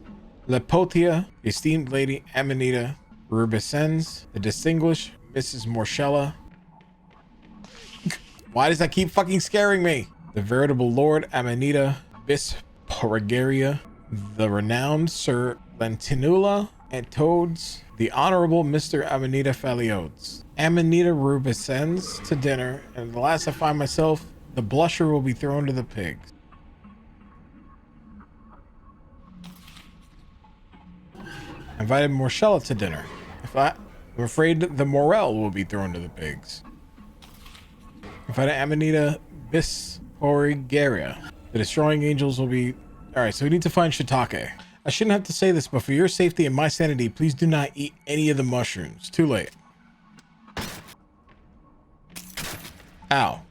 Lepotia, the esteemed Lady Amanita Rubicens, the distinguished Mrs. Morshella. Why does that keep fucking scaring me? The veritable Lord Amanita Bisporagaria, the renowned Sir Lentinula and Toads, the Honorable Mr. Amanita Faliotes. Amanita Rubicens to dinner, and at the last I find myself, the blusher will be thrown to the pigs. I invited Morshella to dinner. I'm afraid the Morel will be thrown to the pigs. I invited Amanita Bisporagaria. The destroying angels will be... Alright, so we need to find Shiitake. I shouldn't have to say this, but for your safety and my sanity, please do not eat any of the mushrooms. Too late. Ow.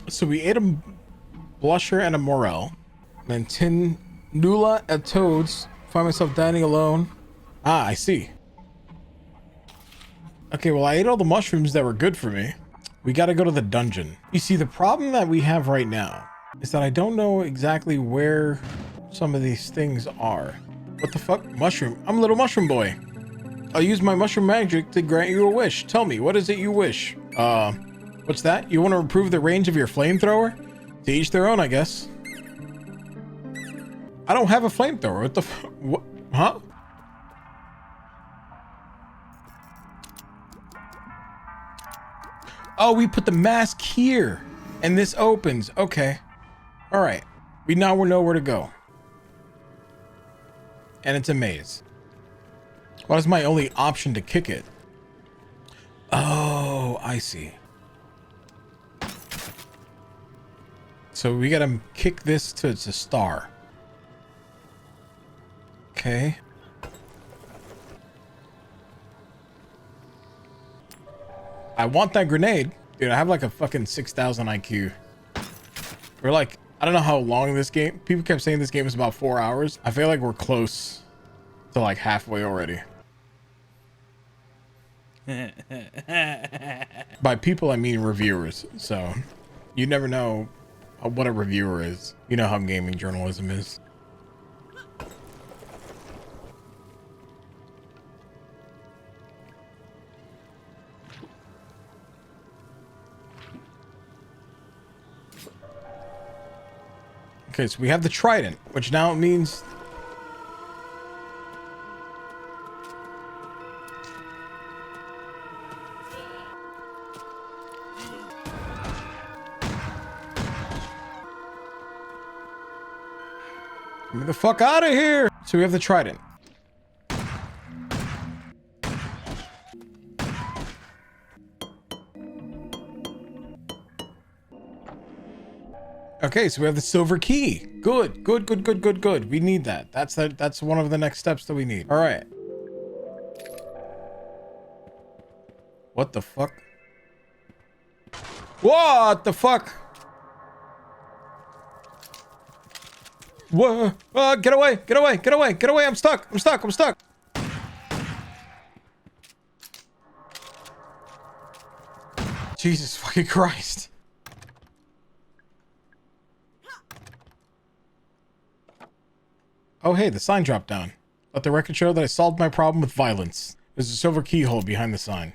So we ate a blusher and a morel. Then Nula and Toads. Find myself dining alone. Ah, I see. Okay, well, I ate all the mushrooms that were good for me. We gotta go to the dungeon. You see, the problem that we have right now is that I don't know exactly where some of these things are. What the fuck? Mushroom. I'm a little mushroom boy. I'll use my mushroom magic to grant you a wish. Tell me, what is it you wish? What's that? You want to improve the range of your flamethrower? To each their own, I guess. I don't have a flamethrower. What the fuck? What? Huh? Oh, we put the mask here and this opens. Okay. All right. We now know where to go. And it's a maze. What is my only option to kick it? Oh, I see. So we gotta kick this to it's a star. Okay. I want that grenade. Dude, I have like a fucking 6,000 IQ. We're like, I don't know how long this game... People kept saying this game is about 4 hours. I feel like we're close to like halfway already. By people, I mean reviewers. So you never know what a reviewer is. You know how gaming journalism is. Okay, so we have the trident, which now means... Get me the fuck out of here! So we have the trident. Okay, so we have the silver key. Good, good, good, good, good, good. We need that. That's one of the next steps that we need. All right. What the fuck? What the fuck? Whoa! Get away! Get away! Get away! Get away! I'm stuck! I'm stuck! I'm stuck! Jesus fucking Christ! Oh hey, the sign dropped down. Let the record show that I solved my problem with violence. There's a silver keyhole behind the sign.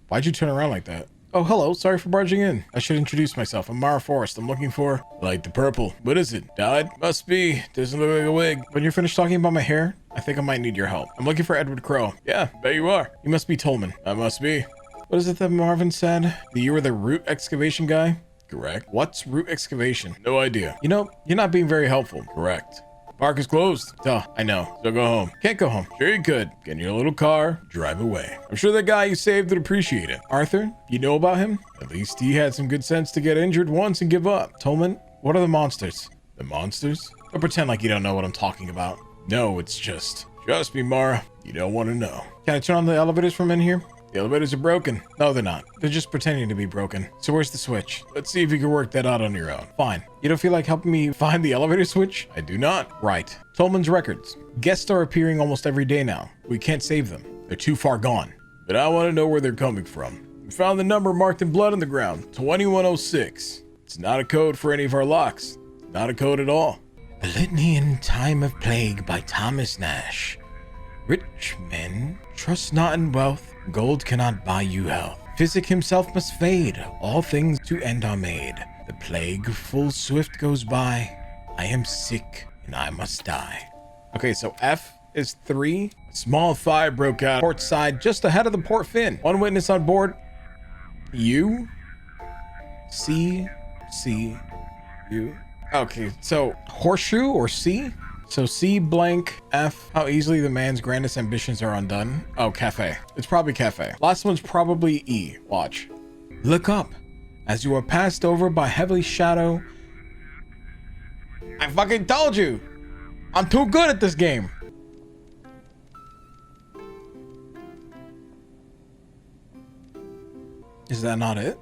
Why'd you turn around like that? Oh, hello. Sorry for barging in. I should introduce myself. I'm Mara Forrest. I'm looking for... Like the purple. What is it? Died? Must be. Doesn't look like a wig. When you're finished talking about my hair, I think I might need your help. I'm looking for Edward Crow. Yeah, bet you are. You must be Tolman. I must be. What is it that Marvin said? That you were the root excavation guy? Correct. What's root excavation? No idea. You know, you're not being very helpful. Correct. Park is closed. Duh, I know. So go home. Can't go home. Sure you could. Get in your little car, drive away. I'm sure that guy you saved would appreciate it. Arthur, you know about him? At least he had some good sense to get injured once and give up. Tolman, what are the monsters? The monsters? Don't pretend like you don't know what I'm talking about. No, it's just... Trust me, Mara. You don't want to know. Can I turn on the elevators from in here? The elevators are broken. No, they're not. They're just pretending to be broken. So where's the switch? Let's see if you can work that out on your own. Fine. You don't feel like helping me find the elevator switch? I do not. Right. Tolman's records. Guests are appearing almost every day now. We can't save them. They're too far gone. But I want to know where they're coming from. We found the number marked in blood on the ground. 2106. It's not a code for any of our locks. Not a code at all. A Litany in Time of Plague by Thomas Nash. Rich men trust not in wealth. Gold cannot buy you health. Physic himself must fade. All things to end are made. The plague full swift goes by. I am sick and I must die. Okay, so F is 3. A small fire broke out port side just ahead of the port fin. One witness on board. U. C. U. Okay, so horseshoe or C? So C blank F, how easily the man's grandest ambitions are undone. Oh, cafe. It's probably cafe. Last one's probably E. Watch. Look up. As you are passed over by heavy shadow. I fucking told you. I'm too good at this game. Is that not it?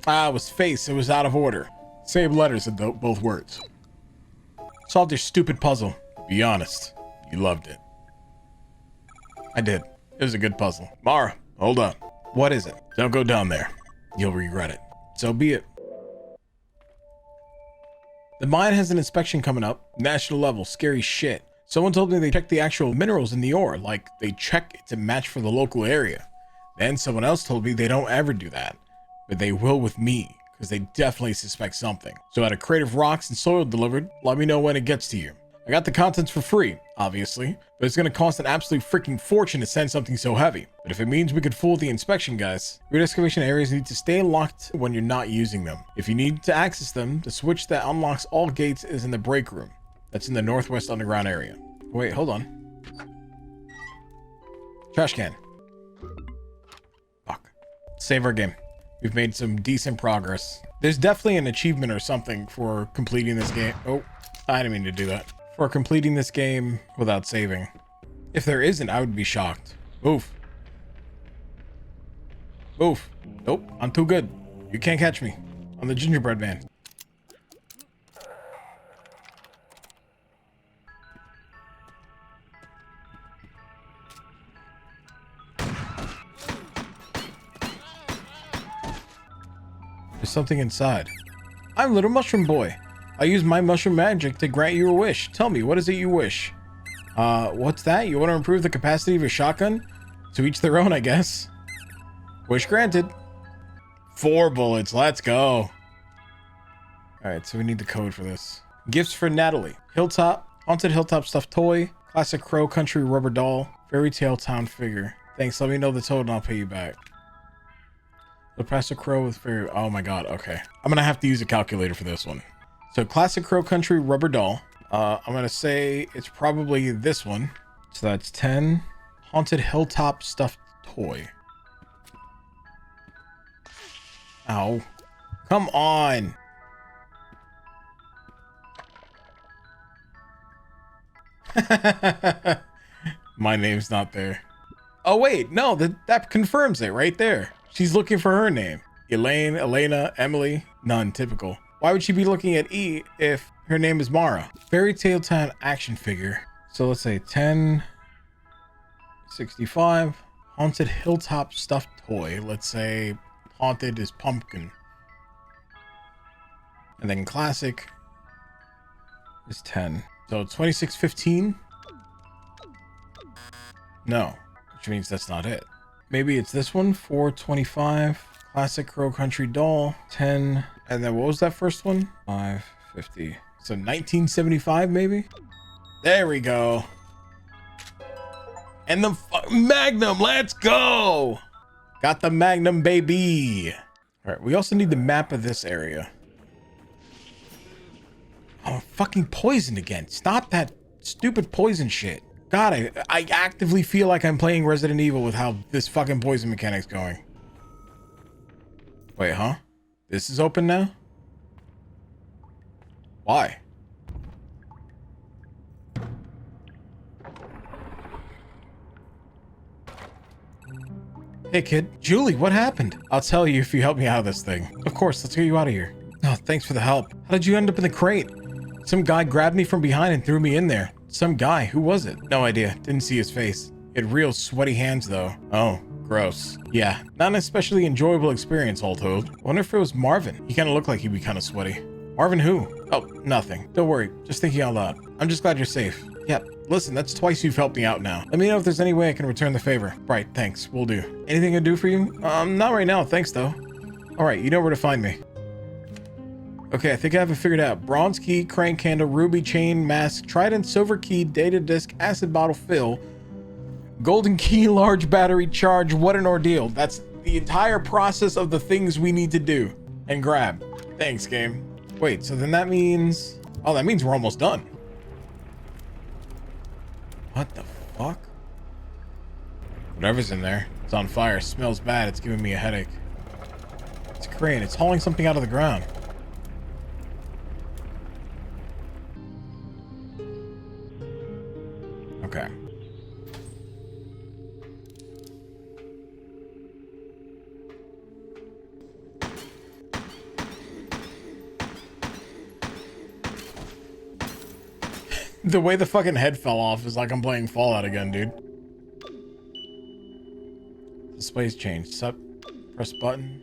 Ah, it was face. It was out of order. Same letters in both words. Solved your stupid puzzle. Be honest. You loved it. I did. It was a good puzzle. Mara, hold on. What is it? Don't go down there. You'll regret it. So be it. The mine has an inspection coming up. National level. Scary shit. Someone told me they checked the actual minerals in the ore. Like, they check it to match for the local area. Then someone else told me they don't ever do that. But they will with me. Because they definitely suspect something. So at a crate of rocks and soil delivered, let me know when it gets to you. I got the contents for free, obviously, but it's going to cost an absolute freaking fortune to send something so heavy. But if it means we could fool the inspection guys, root excavation areas need to stay locked when you're not using them. If you need to access them, the switch that unlocks all gates is in the break room. That's in the northwest underground area. Wait, hold on. Trash can. Fuck. Save our game. We've made some decent progress. There's definitely an achievement or something for completing this game. Oh, I didn't mean to do that. For completing this game without saving. If there isn't, I would be shocked. Oof. Oof. Nope, I'm too good. You can't catch me. I'm the gingerbread man. There's something inside. I'm Little Mushroom Boy. I use my mushroom magic to grant you a wish. Tell me, what is it you wish? What's that? You want to improve the capacity of your shotgun? To each their own, I guess. Wish granted. 4 bullets. Let's go. Alright, so we need the code for this. Gifts for Natalie. Hilltop. Haunted Hilltop stuffed toy. Classic Crow Country rubber doll. Fairy Tale Town figure. Thanks, let me know the total and I'll pay you back. The Classic Crow with fairy... Oh my god, okay. I'm gonna have to use a calculator for this one. So Classic Crow Country rubber doll. I'm gonna say it's probably this one. So that's 10. Haunted Hilltop stuffed toy. Ow. Come on. My name's not there. Oh wait, no, that confirms it right there. She's looking for her name. Elaine, Elena, Emily. None. Typical. Why would she be looking at E if her name is Mara? Fairy Tale Town action figure. So let's say 1065. Haunted Hilltop stuffed toy. Let's say haunted is pumpkin. And then classic is 10. So 2615. No, which means that's not it. Maybe it's this one, 425. Classic Crow Country doll, 10. And then what was that first one? 550. So 1975 maybe? There we go. And the Magnum, let's go. Got the Magnum, baby. All right, we also need the map of this area. Oh, I'm fucking poisoned again. Stop that stupid poison shit. God, I actively feel like I'm playing Resident Evil with how this fucking poison mechanic's going. Wait, huh? This is open now? Why? Hey kid, Julie, what happened? I'll tell you if you help me out of this thing. Of course, let's get you out of here. Oh, thanks for the help. How did you end up in the crate? Some guy grabbed me from behind and threw me in there. Some guy, who was it? No idea, didn't see his face. He had real sweaty hands though. Oh, gross. Yeah, not an especially enjoyable experience, all told. I wonder if it was Marvin. He kind of looked like he'd be kind of sweaty. Marvin who? Oh, nothing. Don't worry, just thinking out loud. I'm just glad you're safe. Yep, listen, that's twice you've helped me out now. Let me know if there's any way I can return the favor. Right, thanks, will do. Anything I can do for you? Not right now, thanks though. All right, you know where to find me. Okay, I think I have it figured out. Bronze key, crank candle, ruby chain, mask, trident, silver key, data disc, acid bottle fill, golden key, large battery charge. What an ordeal. That's the entire process of the things we need to do and grab. Thanks, game. Wait, so then that means... Oh, that means we're almost done. What the fuck? Whatever's in there. It's on fire. Smells bad. It's giving me a headache. It's a crane. It's hauling something out of the ground. Okay. The way the fucking head fell off is like I'm playing Fallout again, dude. Display's changed. Sup? Press button.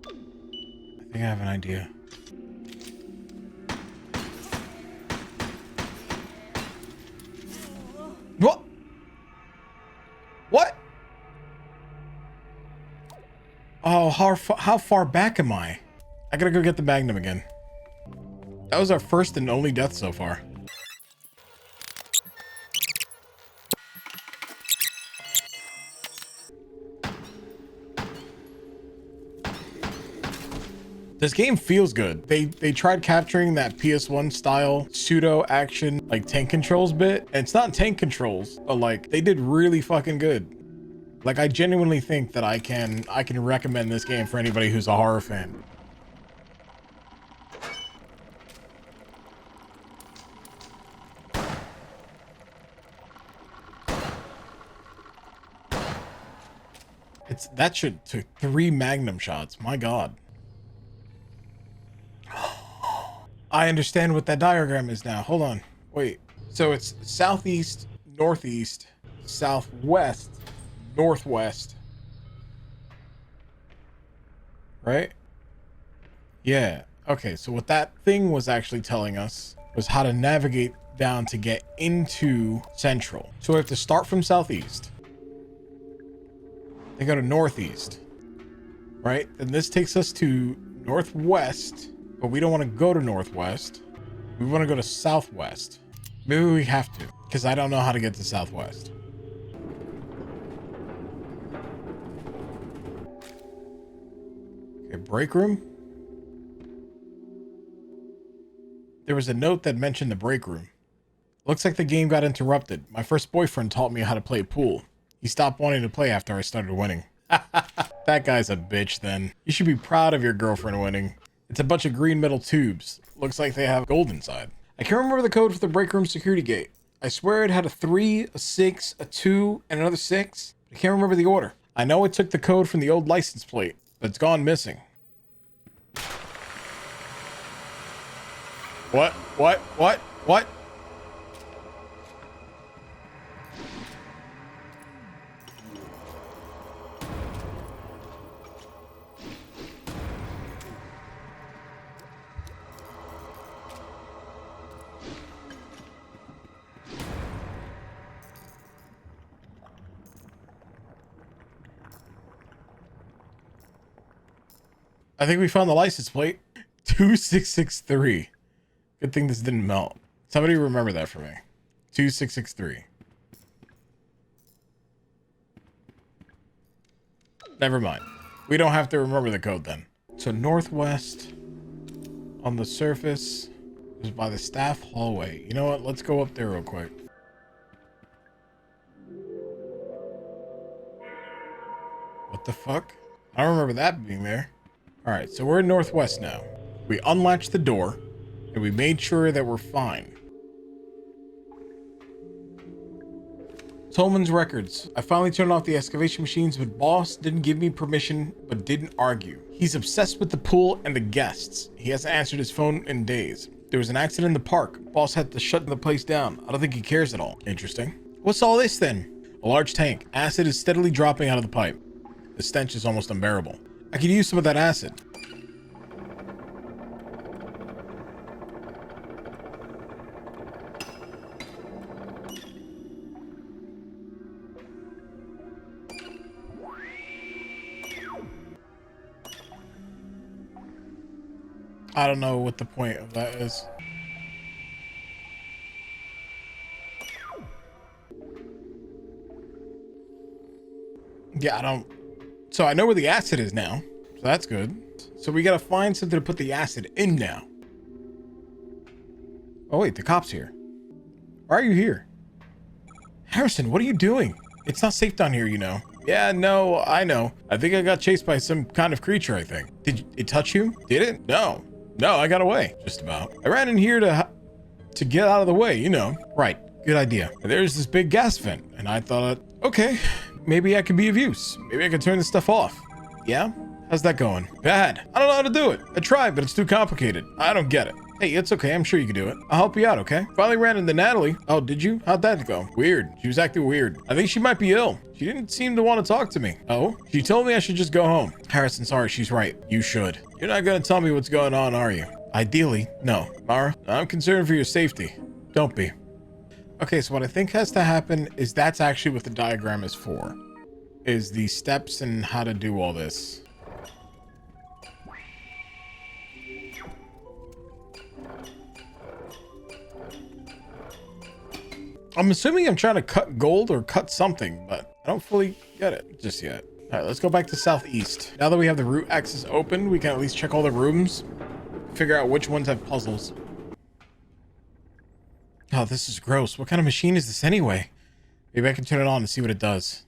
I think I have an idea. What? What? Oh, how far back am I? I gotta go get the Magnum again. That was our first and only death so far. This game feels good. They tried capturing that PS1 style pseudo action like tank controls bit, and it's not tank controls, but like they did really fucking good. Like I genuinely think that I can recommend this game for anybody who's a horror fan. That should took 3 Magnum shots. My God. I understand what that diagram is now. Hold on. Wait. So it's southeast, northeast, southwest, northwest. Right? Yeah. Okay. So what that thing was actually telling us was how to navigate down to get into central. So we have to start from southeast. They go to northeast, right? And this takes us to northwest, but we don't want to go to northwest. We want to go to southwest. Maybe we have to, because I don't know how to get to southwest. Okay, break room. There was a note that mentioned the break room. Looks like the game got interrupted. My first boyfriend taught me how to play pool. He stopped wanting to play after I started winning. That guy's a bitch then. You should be proud of your girlfriend winning. It's a bunch of green metal tubes. Looks like they have gold inside. I can't remember the code for the break room security gate. I swear it had a 3, a 6, a 2, and another 6. I can't remember the order. I know I took the code from the old license plate, but it's gone missing. What? I think we found the license plate. 2663. Good thing this didn't melt. Somebody remember that for me. 2663. Never mind. We don't have to remember the code then. So northwest on the surface is by the staff hallway. You know what? Let's go up there real quick. What the fuck? I don't remember that being there. All right, so we're in northwest now. We unlatched the door and we made sure that we're fine. Tolman's records. I finally turned off the excavation machines, but boss didn't give me permission, but didn't argue. He's obsessed with the pool and the guests. He hasn't answered his phone in days. There was an accident in the park. Boss had to shut the place down. I don't think he cares at all. Interesting. What's all this then? A large tank. Acid is steadily dropping out of the pipe. The stench is almost unbearable. I could use some of that acid. I don't know what the point of that is. Yeah, I don't. So I know where the acid is now. So that's good. So we gotta find something to put the acid in now. Oh wait, the cop's here. Why are you here? Harrison, what are you doing? It's not safe down here, you know. Yeah, no, I know. I think I got chased by some kind of creature, I think. Did it touch you? Did it? No. No, I got away. Just about. I ran in here to get out of the way, you know. Right. Good idea. And there's this big gas vent, and I thought, okay, maybe I can be of use. Maybe I can turn this stuff off. Yeah? How's that going? Bad. I don't know how to do it. I tried, but it's too complicated. I don't get it. Hey, it's okay. I'm sure you can do it. I'll help you out, okay? Finally ran into Natalie. Oh, did you? How'd that go? Weird. She was acting weird. I think she might be ill. She didn't seem to want to talk to me. Oh? She told me I should just go home. Harrison, sorry, she's right. You should. You're not gonna tell me what's going on, are you? Ideally, no. Mara, I'm concerned for your safety. Don't be. Okay, so what I think has to happen is that's actually what the diagram is for. Is the steps and how to do all this. I'm assuming I'm trying to cut gold or cut something, but I don't fully get it just yet. All right, let's go back to southeast. Now that we have the route access open, we can at least check all the rooms, figure out which ones have puzzles. Oh, this is gross. What kind of machine is this anyway? Maybe I can turn it on and see what it does.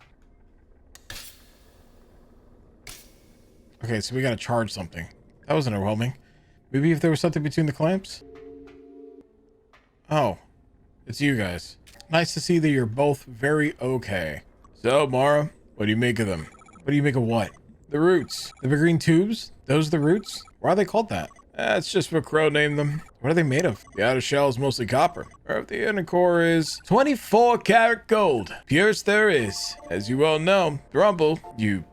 Okay, so we gotta charge something. That was underwhelming. Maybe if there was something between the clamps? Oh, it's you guys. Nice to see that you're both very okay. So, Mara, what do you make of them? What do you make of what? The roots. The big green tubes? Those are the roots? Why are they called that? That's just what Crow named them. What are they made of? The outer shell is mostly copper. Or if the inner core is 24 karat gold. Purest there is. As you well know, Thrumble, you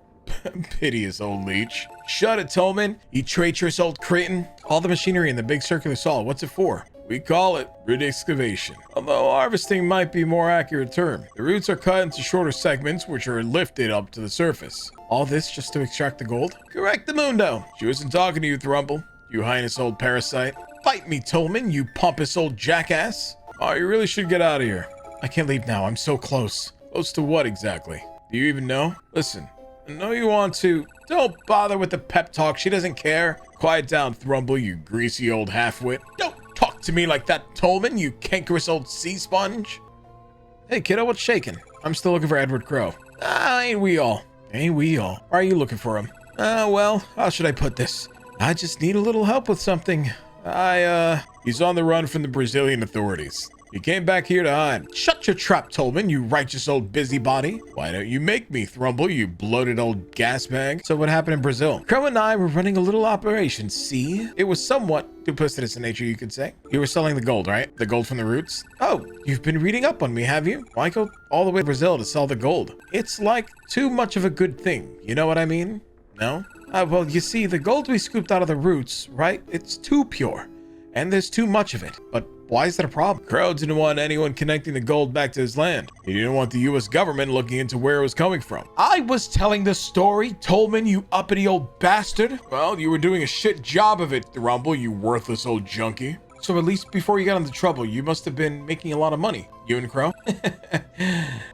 piteous old leech. Shut it, Tolman, you traitorous old cretin. All the machinery in the big circular saw, what's it for? We call it root excavation. Although harvesting might be a more accurate term. The roots are cut into shorter segments, which are lifted up to the surface. All this just to extract the gold? Correct the mundo. She wasn't talking to you, Thrumble, you heinous old parasite. Fight me, Tolman, you pompous old jackass. Oh, you really should get out of here. I can't leave now, I'm so close. Close to what exactly? Do you even know? Listen, I know you want to. Don't bother with the pep talk, she doesn't care. Quiet down, Thrumble, you greasy old half-wit. Don't talk to me like that, Tolman, you cankerous old sea sponge. Hey, kiddo, what's shaking? I'm still looking for Edward Crow. Ain't we all? Ain't we all? Why are you looking for him? Well, how should I put this? I just need a little help with something. He's on the run from the Brazilian authorities. He came back here to hide. Shut your trap, Tolman, you righteous old busybody. Why don't you make me, Thrumble, you bloated old gas bag? So what happened in Brazil? Crow and I were running a little operation, see? It was somewhat duplicitous in nature, you could say. You were selling the gold, right? The gold from the roots? Oh, you've been reading up on me, have you? Why go all the way to Brazil to sell the gold? It's like too much of a good thing. You know what I mean? No? Well, you see, the gold we scooped out of the roots, right? It's too pure. And there's too much of it. But why is that a problem? Crow didn't want anyone connecting the gold back to his land. He didn't want the U.S. government looking into where it was coming from. I was telling the story, Tolman, you uppity old bastard. Well, you were doing a shit job of it, Thrumble, you worthless old junkie. So at least before you got into trouble, you must have been making a lot of money. You and Crow?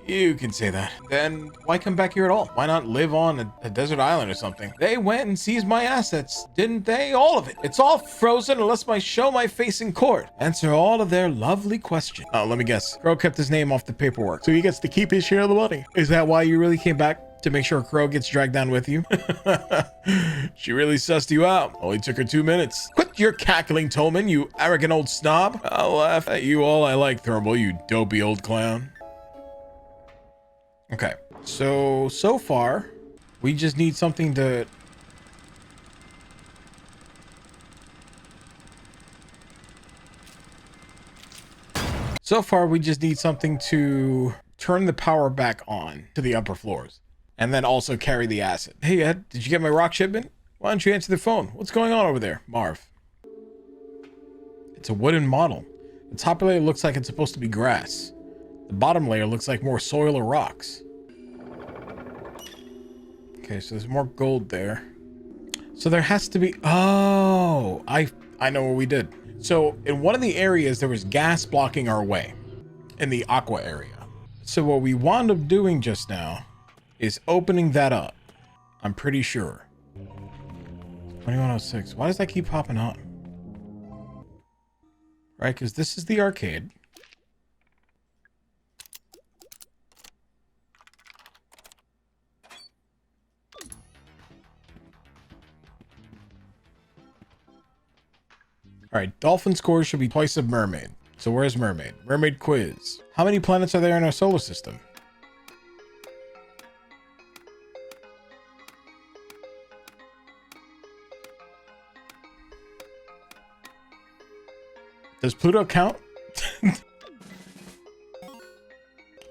You can say that. Then why come back here at all? Why not live on a desert island or something? They went and seized my assets, didn't they? All of it. It's all frozen unless I show my face in court. Answer all of their lovely questions. Oh, let me guess. Crow kept his name off the paperwork, so he gets to keep his share of the money. Is that why you really came back? To make sure Crow gets dragged down with you? She really sussed you out. Only took her 2 minutes. Quit your cackling, Tolman, you arrogant old snob. I'll laugh at you all I like, Thermal, you dopey old clown. Okay, so far, we just need something to... So far, we just need something to turn the power back on to the upper floors. And then also carry the acid. Hey, Ed, did you get my rock shipment? Why don't you answer the phone? What's going on over there, Marv? It's a wooden model. The top layer looks like it's supposed to be grass. The bottom layer looks like more soil or rocks. Okay, so there's more gold there. So there has to be... Oh, I know what we did. So in one of the areas, there was gas blocking our way. In the aqua area. So what we wound up doing just now... is opening that up. I'm pretty sure. 2106. Why does that keep popping up? Right, because this is the arcade. Alright, dolphin scores should be twice of mermaid. So where's mermaid? Mermaid quiz. How many planets are there in our solar system? Does Pluto count? What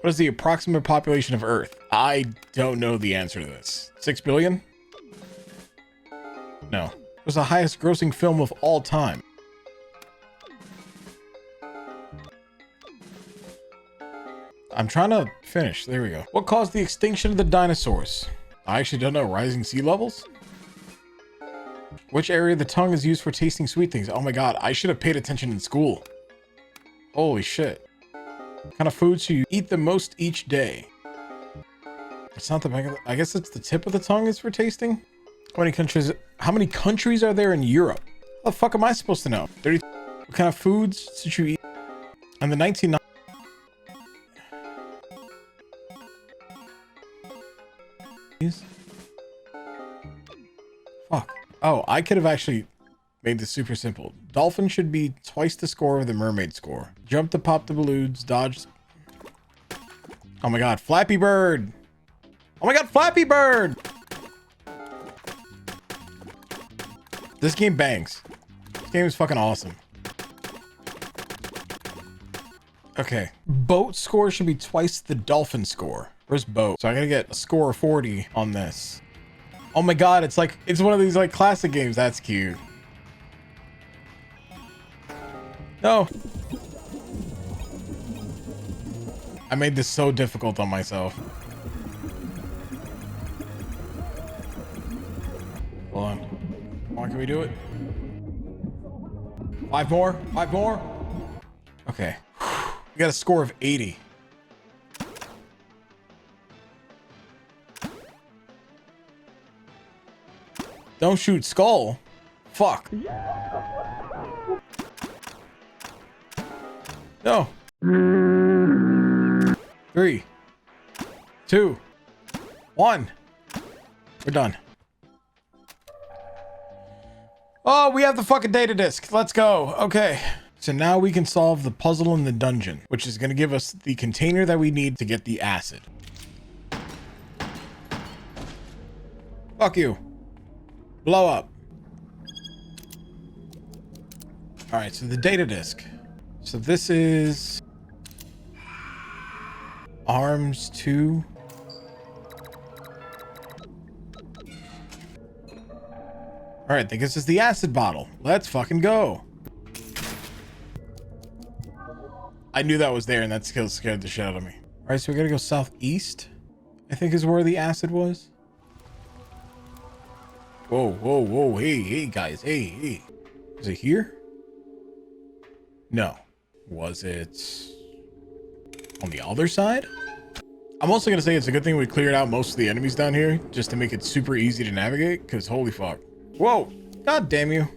is the approximate population of Earth? I don't know the answer to this. 6 billion? No. It was the highest grossing film of all time. I'm trying to finish. There we go. What caused the extinction of the dinosaurs? I actually don't know. Rising sea levels? Which area of the tongue is used for tasting sweet things? Oh my god, I should have paid attention in school. Holy shit. What kind of foods do you eat the most each day? It's not the back of the... I guess it's the tip of the tongue is for tasting? How many countries are there in Europe? How the fuck am I supposed to know? 30... What kind of foods did you eat? In the 1990s... Fuck. Oh, I could have actually made this super simple. Dolphin should be twice the score of the mermaid score. Jump to pop the balloons, dodge... Oh my god, Flappy Bird! Oh my god, Flappy Bird! This game bangs. This game is fucking awesome. Okay. Boat score should be twice the dolphin score. Where's boat? So I gotta get a score of 40 on this. Oh my god, it's like, it's one of these like classic games. That's cute. No. I made this so difficult on myself. Hold on. Come on, can we do it? 5 more? 5 more? Okay. We got a score of 80. Don't shoot skull. Fuck. No. 3, 2, 1. We're done. Oh, we have the fucking data disk. Let's go. Okay. So now we can solve the puzzle in the dungeon, which is going to give us the container that we need to get the acid. Fuck you. Blow up. All right, so the data disk. So this is arms 2. All right, that gives us the acid bottle. Let's fucking go. I knew that was there, and that skill scared the shit out of me. All right, so we gotta go southeast, I think is where the acid was. Whoa, whoa, whoa. Hey, hey, guys. Hey, hey. Is it here? No. Was it on the other side? I'm also going to say it's a good thing we cleared out most of the enemies down here just to make it super easy to navigate, because holy fuck. Whoa. God damn you.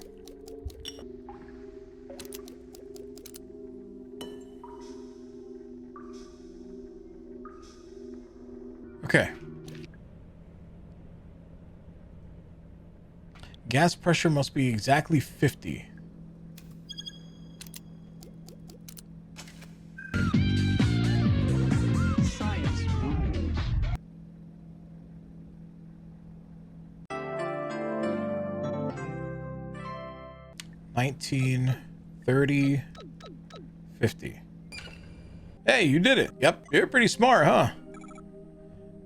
Okay. Gas pressure must be exactly 50. Science rules. 19, 30, 50. Hey, you did it. Yep, you're pretty smart, huh?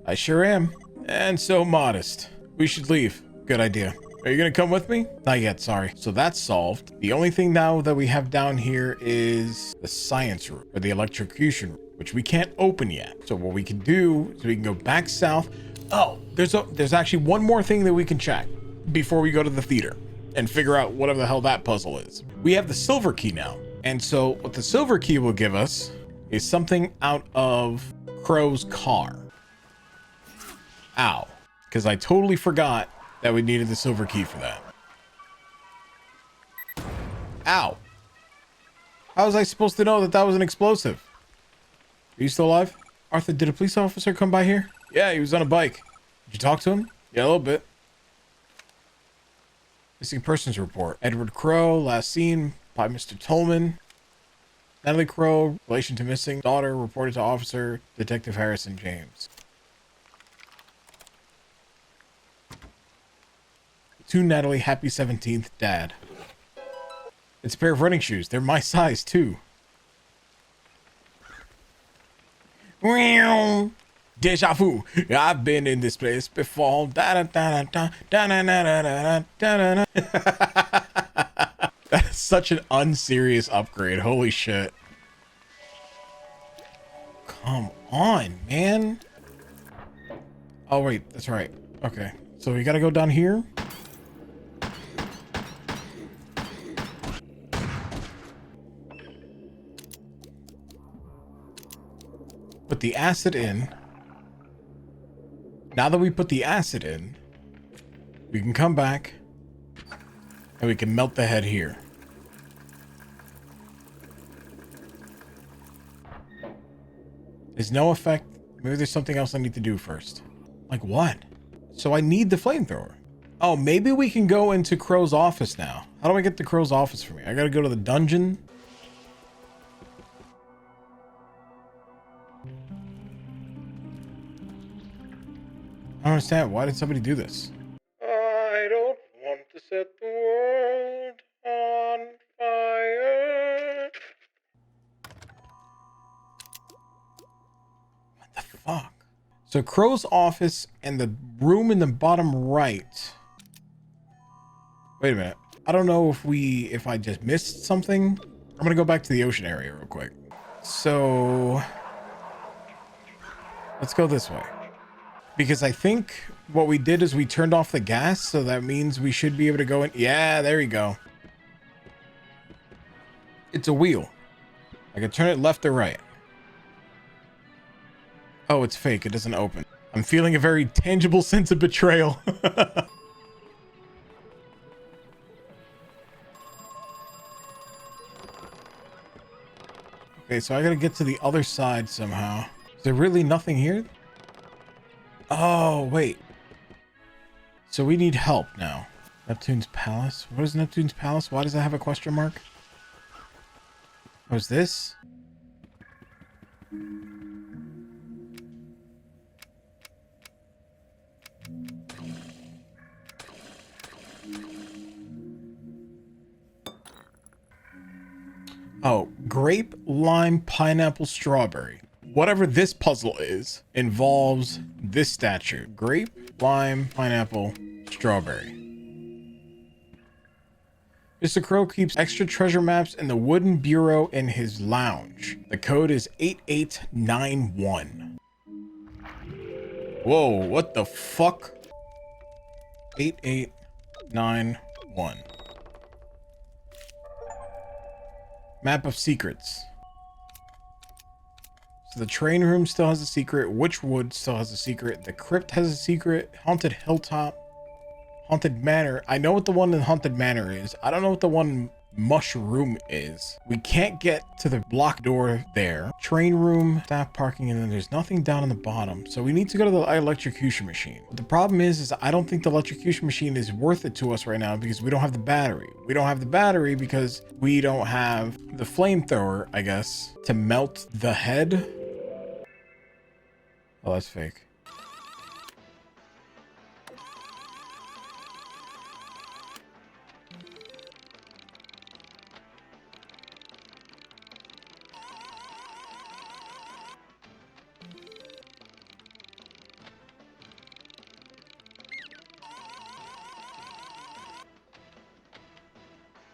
I sure am. And so modest. We should leave. Good idea. Are you gonna come with me? Not yet, sorry. So that's solved. The only thing now that we have down here is the science room, or the electrocution room, which we can't open yet. So what we can do is we can go back south. Oh, there's actually one more thing that we can check before we go to the theater and figure out whatever the hell that puzzle is. We have the silver key now. And so what the silver key will give us is something out of Crow's car. Ow. Because I totally forgot that we needed the silver key for that. Ow. How was I supposed to know that that was an explosive? Are you still alive? Arthur, did a police officer come by here? Yeah, he was on a bike. Did you talk to him? Yeah, a little bit. Missing persons report. Edward Crow, last seen by Mr. Tolman. Natalie Crow, relation to missing daughter, reported to Officer Detective Harrison James. To Natalie, happy 17th, Dad. It's a pair of running shoes. They're my size, too. Deja vu. I've been in this place before. That is such an unserious upgrade. Holy shit. Come on, man. Oh, wait. That's right. Okay. So we gotta go down here. Put the acid in. Now that we put the acid in, we can come back and we can melt the head here. There's no effect. Maybe there's something else I need to do first. Like what? So I need the flamethrower. Oh, maybe we can go into Crow's office now. How do I get to Crow's office for me? I gotta go to the dungeon. I don't understand. Why did somebody do this? I don't want to set the world on fire. What the fuck? So Crow's office and the room in the bottom right. Wait a minute. I don't know if I just missed something. I'm gonna go back to the ocean area real quick. So let's go this way. Because I think what we did is we turned off the gas, so that means we should be able to go in. Yeah, there you go. It's a wheel. I can turn it left or right. Oh, it's fake. It doesn't open. I'm feeling a very tangible sense of betrayal. Okay, so I gotta get to the other side somehow. Is there really nothing here? Oh, wait. So we need help now. Neptune's Palace? What is Neptune's Palace? Why does that have a question mark? What is this? Oh, grape, lime, pineapple, strawberry. Whatever this puzzle is involves this statue. Grape, lime, pineapple, strawberry. Mr. Crow keeps extra treasure maps in the wooden bureau in his lounge. The code is 8891. Whoa, what the fuck? 8891. Map of secrets. So the train room still has a secret. Witchwood still has a secret. The crypt has a secret. Haunted Hilltop. Haunted Manor. I know what the one in Haunted Manor is. I don't know what the one Mushroom is. We can't get to the block door there. Train room, staff parking, and then there's nothing down on the bottom. So we need to go to the electrocution machine. But the problem is I don't think the electrocution machine is worth it to us right now because we don't have the battery. We don't have the battery because we don't have the flamethrower, I guess, to melt the head. Oh, that's fake.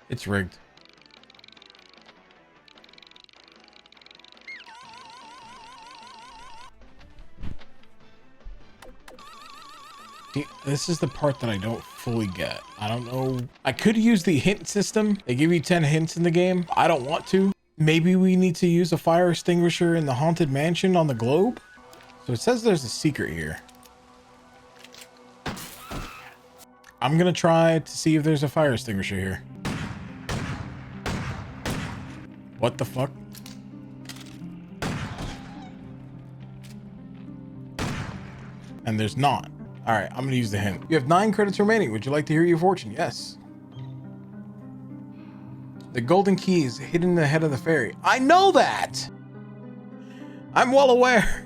It's rigged. See, this is the part that I don't fully get. I don't know. I could use the hint system. They give you 10 hints in the game. I don't want to. Maybe we need to use a fire extinguisher in the haunted mansion on the globe. So it says there's a secret here. I'm gonna try to see if there's a fire extinguisher here. What the fuck? And there's not. All right, I'm gonna use the hint. You have 9 credits remaining. Would you like to hear your fortune? Yes. The golden key is hidden in the head of the fairy. I know that! I'm well aware.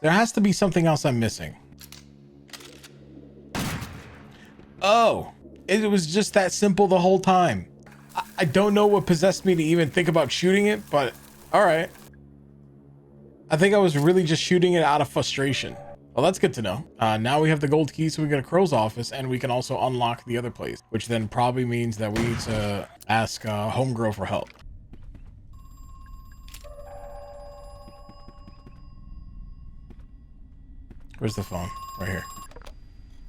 There has to be something else I'm missing. Oh, it was just that simple the whole time. I don't know what possessed me to even think about shooting it, but all right. I think I was really just shooting it out of frustration. Well, that's good to know. Now we have the gold key, so we go to Crow's office, and we can also unlock the other place, which then probably means that we need to ask Homegirl for help. Where's the phone? Right here.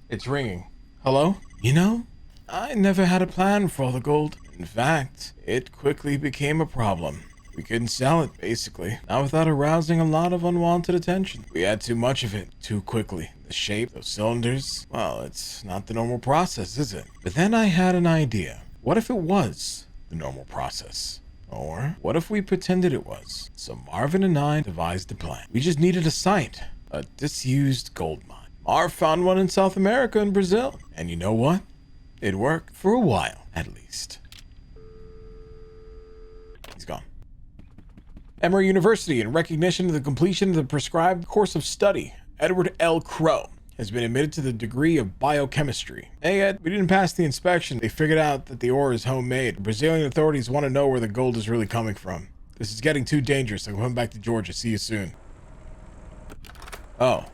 It's ringing. Hello? You know, I never had a plan for all the gold. In fact, it quickly became a problem. We couldn't sell it, basically. Not without arousing a lot of unwanted attention. We had too much of it, too quickly. The shape, those cylinders, well, it's not the normal process, is it? But then I had an idea. What if it was the normal process? Or what if we pretended it was? So Marvin and I devised a plan. We just needed a site, a disused gold mine. Marv found one in South America and Brazil. And you know what? It worked for a while, at least. He's gone. Emory University, in recognition of the completion of the prescribed course of study, Edward L. Crow has been admitted to the degree of biochemistry. Hey Ed, we didn't pass the inspection. They figured out that the ore is homemade. The Brazilian authorities want to know where the gold is really coming from. This is getting too dangerous. I'm going back to Georgia. See you soon. Oh.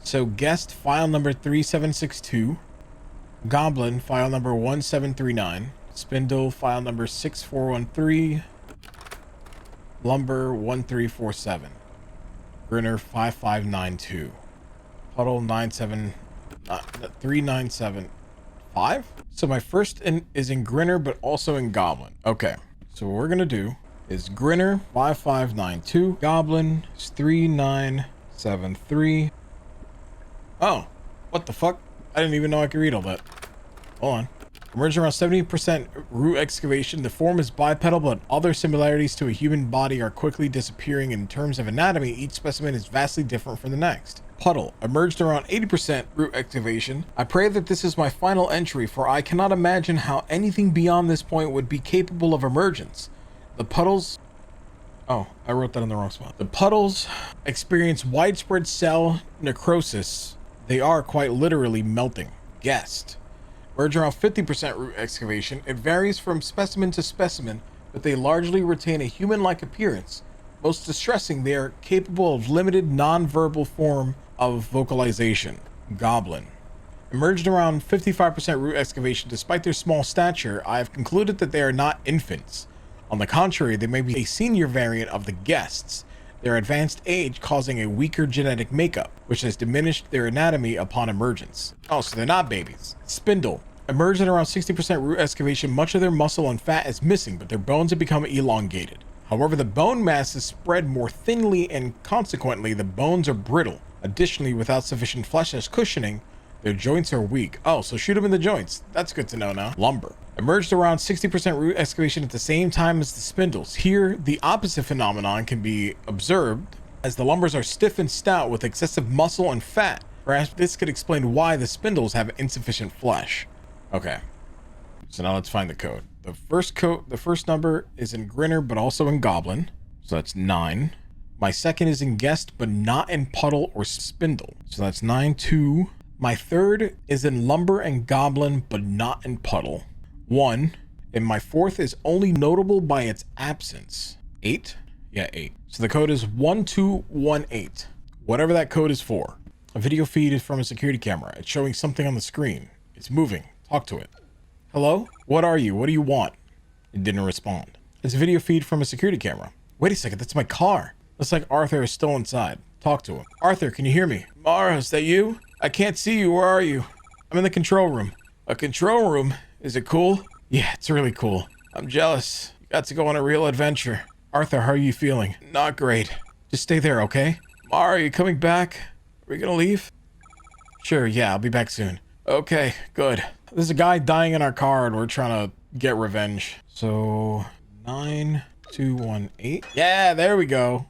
So guest file number 3762. Goblin file number 1739. Spindle file number 6413. Lumber 1347. Grinner 5592. Puddle 3975. So my first is in Grinner, but also in Goblin. Okay, so what we're gonna do is Grinner 5592. Goblin is 3973. Oh, what the fuck? I didn't even know I could read all that. Hold on. Emerging around 70% root excavation. The form is bipedal, but other similarities to a human body are quickly disappearing. In terms of anatomy, each specimen is vastly different from the next. Puddle. Emerged around 80% root excavation. I pray that this is my final entry, for I cannot imagine how anything beyond this point would be capable of emergence. The puddles... Oh, I wrote that in the wrong spot. The puddles experience widespread cell necrosis. They are quite literally melting. Guessed. Merge around 50% root excavation. It varies from specimen to specimen, but they largely retain a human-like appearance. Most distressing, they are capable of limited non-verbal form of vocalization. Goblin. Emerged around 55% root excavation. Despite their small stature, I have concluded that they are not infants. On the contrary, they may be a senior variant of the guests. their advanced age causing a weaker genetic makeup, which has diminished their anatomy upon emergence. Oh, so they're not babies. Spindle. Emerged at around 60% root excavation, much of their muscle and fat is missing, but their bones have become elongated. However, the bone mass is spread more thinly and consequently the bones are brittle. Additionally, without sufficient flesh as cushioning, their joints are weak. Oh, so shoot them in the joints. That's good to know now. Lumber. Emerged around 60% root excavation at the same time as the spindles. Here, the opposite phenomenon can be observed as the lumbers are stiff and stout with excessive muscle and fat. Perhaps this could explain why the spindles have insufficient flesh. Okay. So now let's find the code. The first number is in Grinner, but also in Goblin. So that's 9. My second is in Guest, but not in Puddle or Spindle. So that's 9, 2. My third is in Lumber and Goblin, but not in Puddle. 1. And my fourth is only notable by its absence. 8? Yeah, 8. So the code is 1218. Whatever that code is for. A video feed is from a security camera. It's showing something on the screen. It's moving. Talk to it. Hello? What are you? What do you want? It didn't respond. It's a video feed from a security camera. Wait a second, that's my car. Looks like Arthur is still inside. Talk to him. Arthur, can you hear me? Mara, is that you? I can't see you. Where are you? I'm in the control room. A control room? Is it cool? Yeah, it's really cool. I'm jealous. You got to go on a real adventure. Arthur, how are you feeling? Not great. Just stay there, okay? Mara, are you coming back? Are we gonna leave? Sure, yeah, I'll be back soon. Okay, good. There's a guy dying in our car and we're trying to get revenge. So, 9218. Yeah, there we go.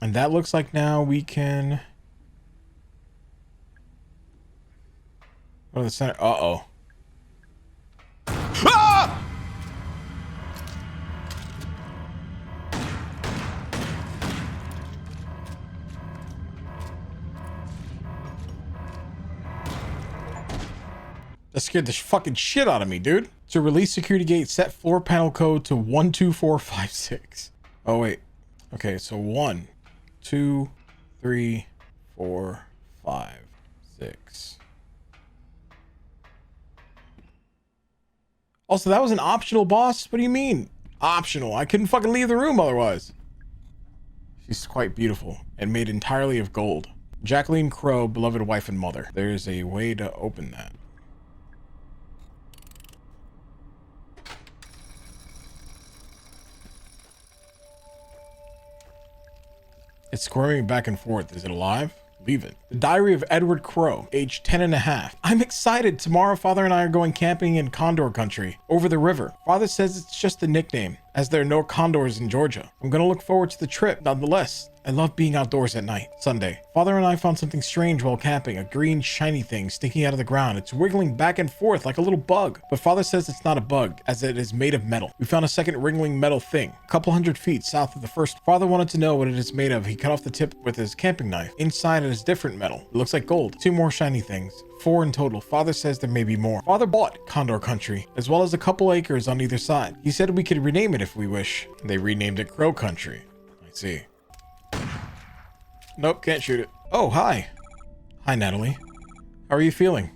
And that looks like now we can go to the center. Uh-oh. Ah! That scared the fucking shit out of me, dude. To release security gate, set floor panel code to 12456. Oh, wait. Okay, so 1, 2, 3, 4, 5, 6. Also, that was an optional boss? What do you mean? Optional? I couldn't fucking leave the room otherwise. She's quite beautiful and made entirely of gold. Jacqueline Crow, beloved wife and mother. There's a way to open that. It's squirming back and forth. Is it alive? Leave it. The Diary of Edward Crow, age 10 and a half. I'm excited. Tomorrow, Father and I are going camping in Condor Country, over the river. Father says it's just a nickname, as there are no condors in Georgia. I'm gonna look forward to the trip, nonetheless. I love being outdoors at night. Sunday. Father and I found something strange while camping, a green shiny thing sticking out of the ground. It's wiggling back and forth like a little bug, but Father says it's not a bug, as it is made of metal. We found a second wriggling metal thing, a couple hundred feet south of the first. Father wanted to know what it is made of. He cut off the tip with his camping knife. Inside it is different metal. It looks like gold. 2 more shiny things. 4 in total. Father says there may be more. Father bought Condor Country, as well as a couple acres on either side. He said we could rename it if we wish. They renamed it Crow Country. I see. Nope, can't shoot it. Oh, hi. Hi, Natalie. How are you feeling?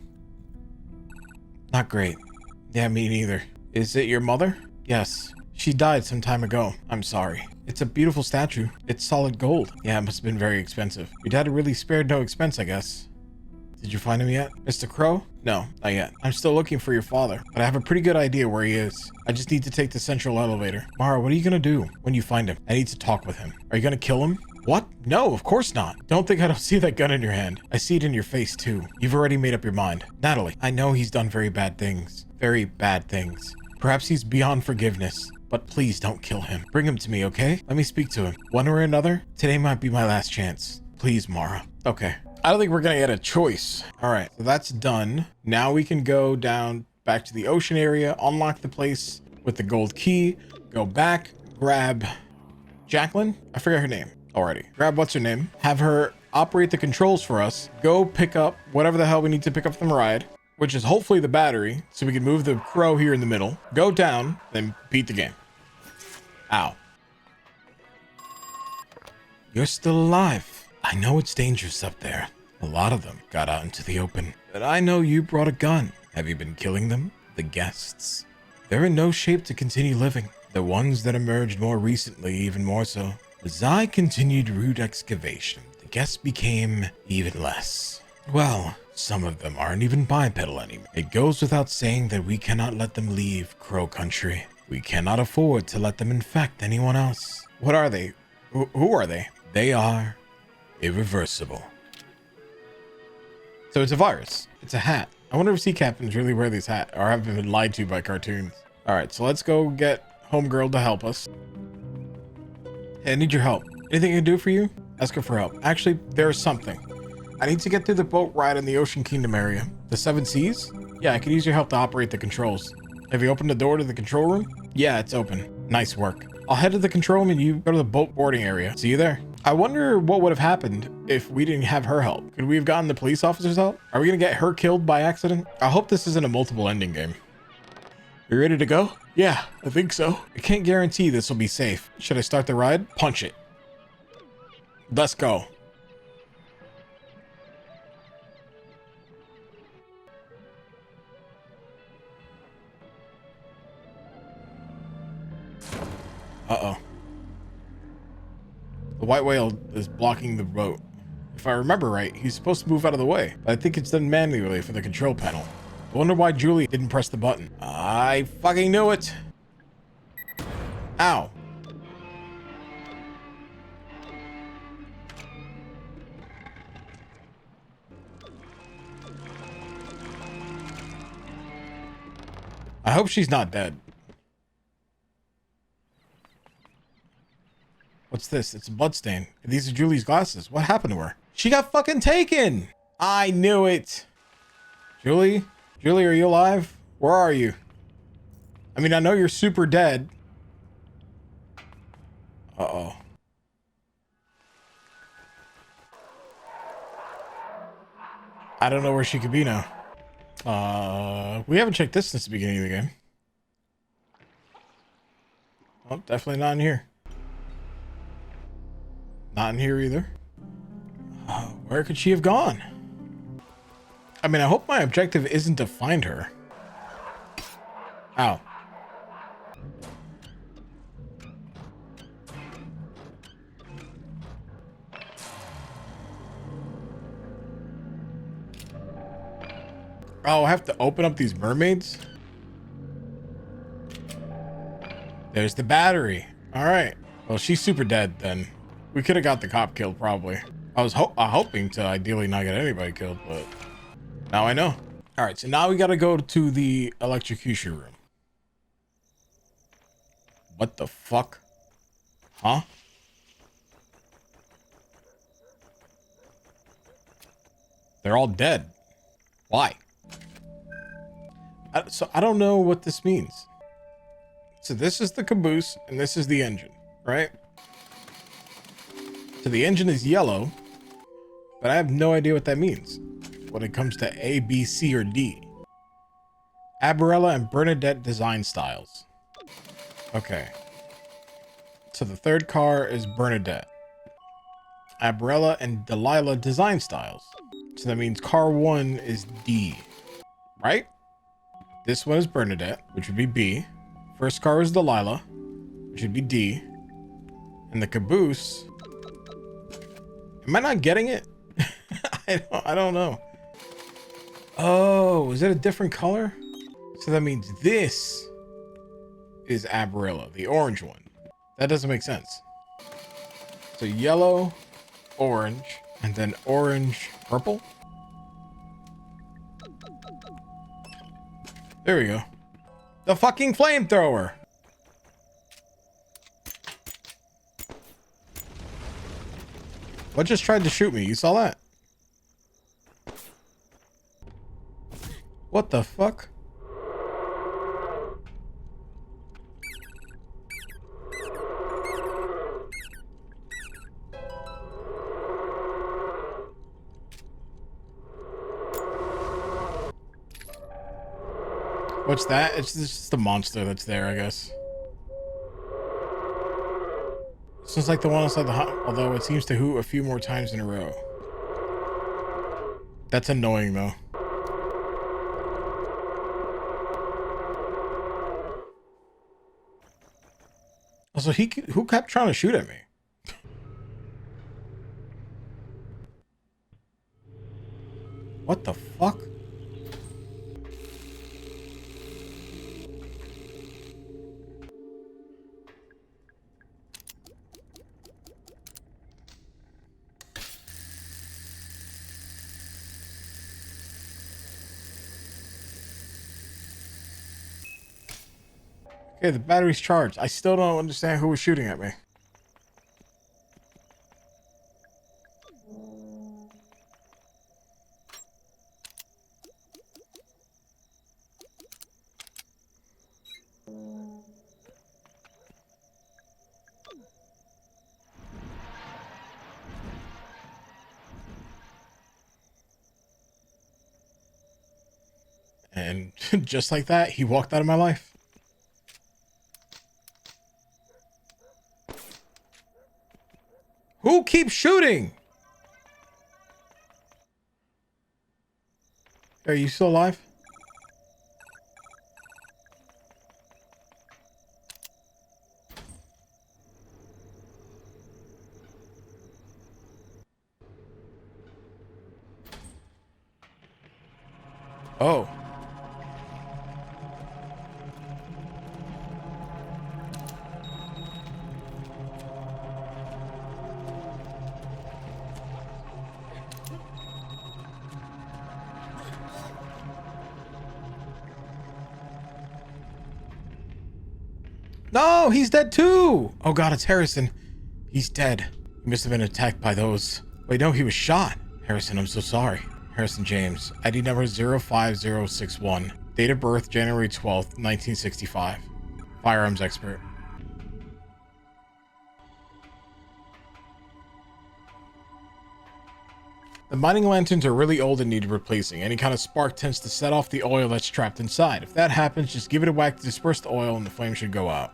Not great. Yeah, me neither. Is it your mother? Yes. She died some time ago. I'm sorry. It's a beautiful statue. It's solid gold. Yeah, it must have been very expensive. Your dad really spared no expense, I guess. Did you find him yet? Mr. Crow? No, not yet. I'm still looking for your father, but I have a pretty good idea where he is. I just need to take the central elevator. Mara, what are you gonna do when you find him? I need to talk with him. Are you gonna kill him? What? No, of course not. Don't think I don't see that gun in your hand. I see it in your face too. You've already made up your mind. Natalie, I know he's done very bad things. Very bad things. Perhaps he's beyond forgiveness, but please don't kill him. Bring him to me, okay? Let me speak to him. One way or another, today might be my last chance. Please, Mara. Okay. I don't think we're gonna get a choice. All right, so that's done. Now we can go down back to the ocean area, unlock the place with the gold key, go back, grab Jacqueline. I forget her name already. Grab what's her name, have her operate the controls for us, go pick up whatever the hell we need to pick up from the ride, which is hopefully the battery, so we can move the crow here in the middle, go down, then beat the game. Ow. You're still alive. I know it's dangerous up there. A lot of them got out into the open, but I know you brought a gun. Have you been killing them? The guests? They're in no shape to continue living. The ones that emerged more recently, even more so. As I continued root excavation, the guests became even less. Well, some of them aren't even bipedal anymore. It goes without saying that we cannot let them leave Crow Country. We cannot afford to let them infect anyone else. What are they? Who are they? They are irreversible. So it's a virus. It's a hat. I wonder if sea captains really wear these hats or have been lied to by cartoons. All right, so let's go get Homegirl to help us. Hey, I need your help. Anything I can do for you? Ask her for help. Actually, there's something. I need to get through the boat ride in the Ocean Kingdom area. The Seven Seas? Yeah, I could use your help to operate the controls. Have you opened the door to the control room? Yeah, it's open. Nice work. I'll head to the control room and you go to the boat boarding area. See you there. I wonder what would have happened if we didn't have her help. Could we have gotten the police officer's help? Are we gonna get her killed by accident? I hope this isn't a multiple ending game. You ready to go? Yeah, I think so. I can't guarantee this will be safe. Should I start the ride? Punch it. Let's go. Uh-oh. The white whale is blocking the boat. If I remember right, he's supposed to move out of the way, but I think it's done manually for the control panel. I wonder why Julie didn't press the button. I fucking knew it. Ow. I hope she's not dead. What's this? It's a bloodstain. These are Julie's glasses. What happened to her? She got fucking taken. I knew it. Julie? Julie, are you alive? Where are you? I mean, I know you're super dead. Uh-oh. I don't know where she could be now. We haven't checked this since the beginning of the game. Oh, definitely not in here. Not in here either. Where could she have gone? I mean, I hope my objective isn't to find her. Ow. Oh, I have to open up these mermaids? There's the battery. All right. Well, she's super dead then. We could have got the cop killed probably. I was hoping to ideally not get anybody killed, but now I know. All right, so now we got to go to the electrocution room. What the fuck? Huh? They're all dead. Why? So I don't know what this means. So this is the caboose and this is the engine, right? So the engine is yellow, but I have no idea what that means when it comes to A, B, C, or D. Abarella and Bernadette design styles. Okay. So the third car is Bernadette. Abarella and Delilah design styles. So that means car 1 is D, right? This one is Bernadette, which would be B. First car is Delilah, which would be D. And the caboose... Am I not getting it? I don't know. Oh, is it a different color? So that means this is Abarella, the orange one. That doesn't make sense. So yellow, orange, and then orange, purple. There we go. The fucking flamethrower. What just tried to shoot me? You saw that? What the fuck? What's that? It's just the monster that's there, I guess. Sounds like the one outside the hut, although it seems to hoot a few more times in a row. That's annoying, though. Also, who kept trying to shoot at me? What the fuck? Okay, the battery's charged. I still don't understand who was shooting at me. And just like that, he walked out of my life. Who keeps shooting? Are you still alive? Oh. No, he's dead too. Oh God, it's Harrison. He's dead. He must have been attacked by those. Wait, no, he was shot. Harrison, I'm so sorry. Harrison James, ID number 05061. Date of birth, January 12th, 1965. Firearms expert. The mining lanterns are really old and need replacing. Any kind of spark tends to set off the oil that's trapped inside. If that happens, just give it a whack to disperse the oil and the flame should go out.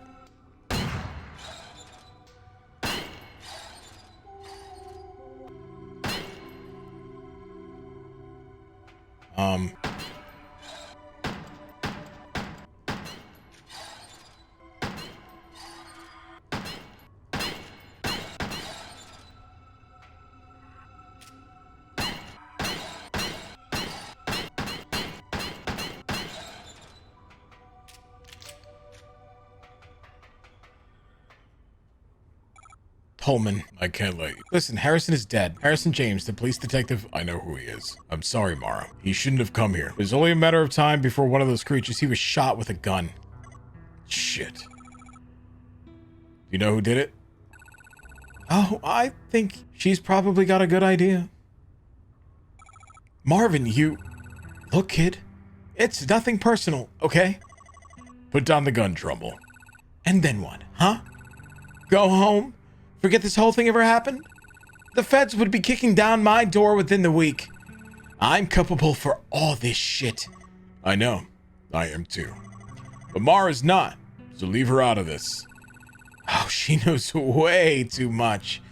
Pullman, I can't let you. Listen, Harrison is dead. Harrison James, the police detective. I know who he is. I'm sorry, Mara. He shouldn't have come here. It was only a matter of time before one of those creatures, he was shot with a gun. Shit. You know who did it? Oh, I think she's probably got a good idea. Marvin, you... Look, kid. It's nothing personal, okay? Put down the gun, Trumbull. And then what, huh? Go home? Forget this whole thing ever happened? The feds would be kicking down my door within the week. I'm culpable for all this shit. I know. I am too. But Mara's not, so leave her out of this. Oh, she knows way too much.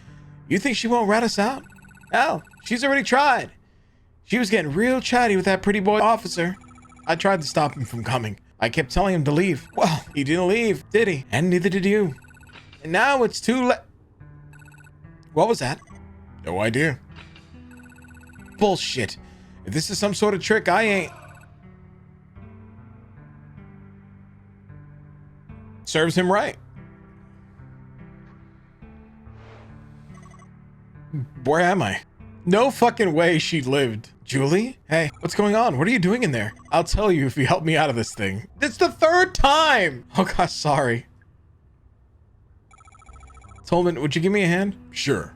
You think she won't rat us out? Hell, she's already tried. She was getting real chatty with that pretty boy officer. I tried to stop him from coming. I kept telling him to leave. Well, he didn't leave, did he? And neither did you. And now it's too late. What was that? No idea. Bullshit. If this is some sort of trick, I ain't... Serves him right. Where am I? No fucking way she lived. Julie? Hey, what's going on? What are you doing in there? I'll tell you if you help me out of this thing. It's the third time! Oh gosh, sorry. Tolman, would you give me a hand? Sure.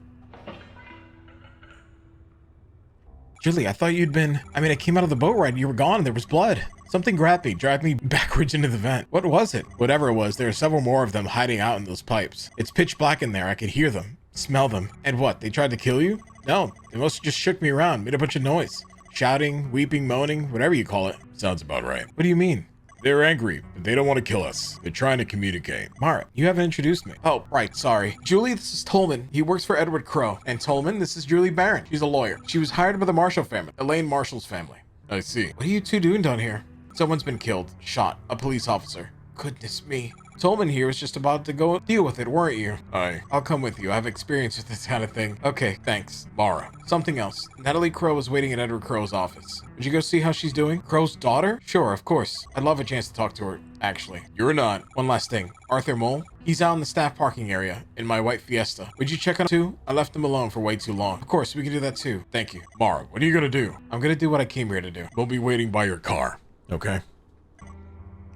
Julie, I thought you'd been... I came out of the boat ride. You were gone and there was blood. Something grabbed me, dragged me backwards into the vent. What was it? Whatever it was, there are several more of them hiding out in those pipes. It's pitch black in there. I could hear them, smell them. And what, they tried to kill you? No, they mostly just shook me around, made a bunch of noise. Shouting, weeping, moaning, whatever you call it. Sounds about right. What do you mean? They're angry, but they don't want to kill us. They're trying to communicate. Mara, you haven't introduced me. Oh, right, sorry. Julie, this is Tolman. He works for Edward Crow. And Tolman, this is Julie Barron. She's a lawyer. She was hired by the Marshall family, Elaine Marshall's family. I see. What are you two doing down here? Someone's been killed, shot, a police officer. Goodness me. Tolman here was just about to go deal with it, weren't you? I'll come with you. I have experience with this kind of thing. Okay, thanks. Mara. Something else. Natalie Crow was waiting at Edward Crow's office. Would you go see how she's doing? Crow's daughter? Sure, of course. I'd love a chance to talk to her, actually. You're not. One last thing. Arthur Mole? He's out in the staff parking area in my white Fiesta. Would you check on him too? I left him alone for way too long. Of course, we can do that too. Thank you. Mara, what are you gonna do? I'm gonna do what I came here to do. We'll be waiting by your car. Okay?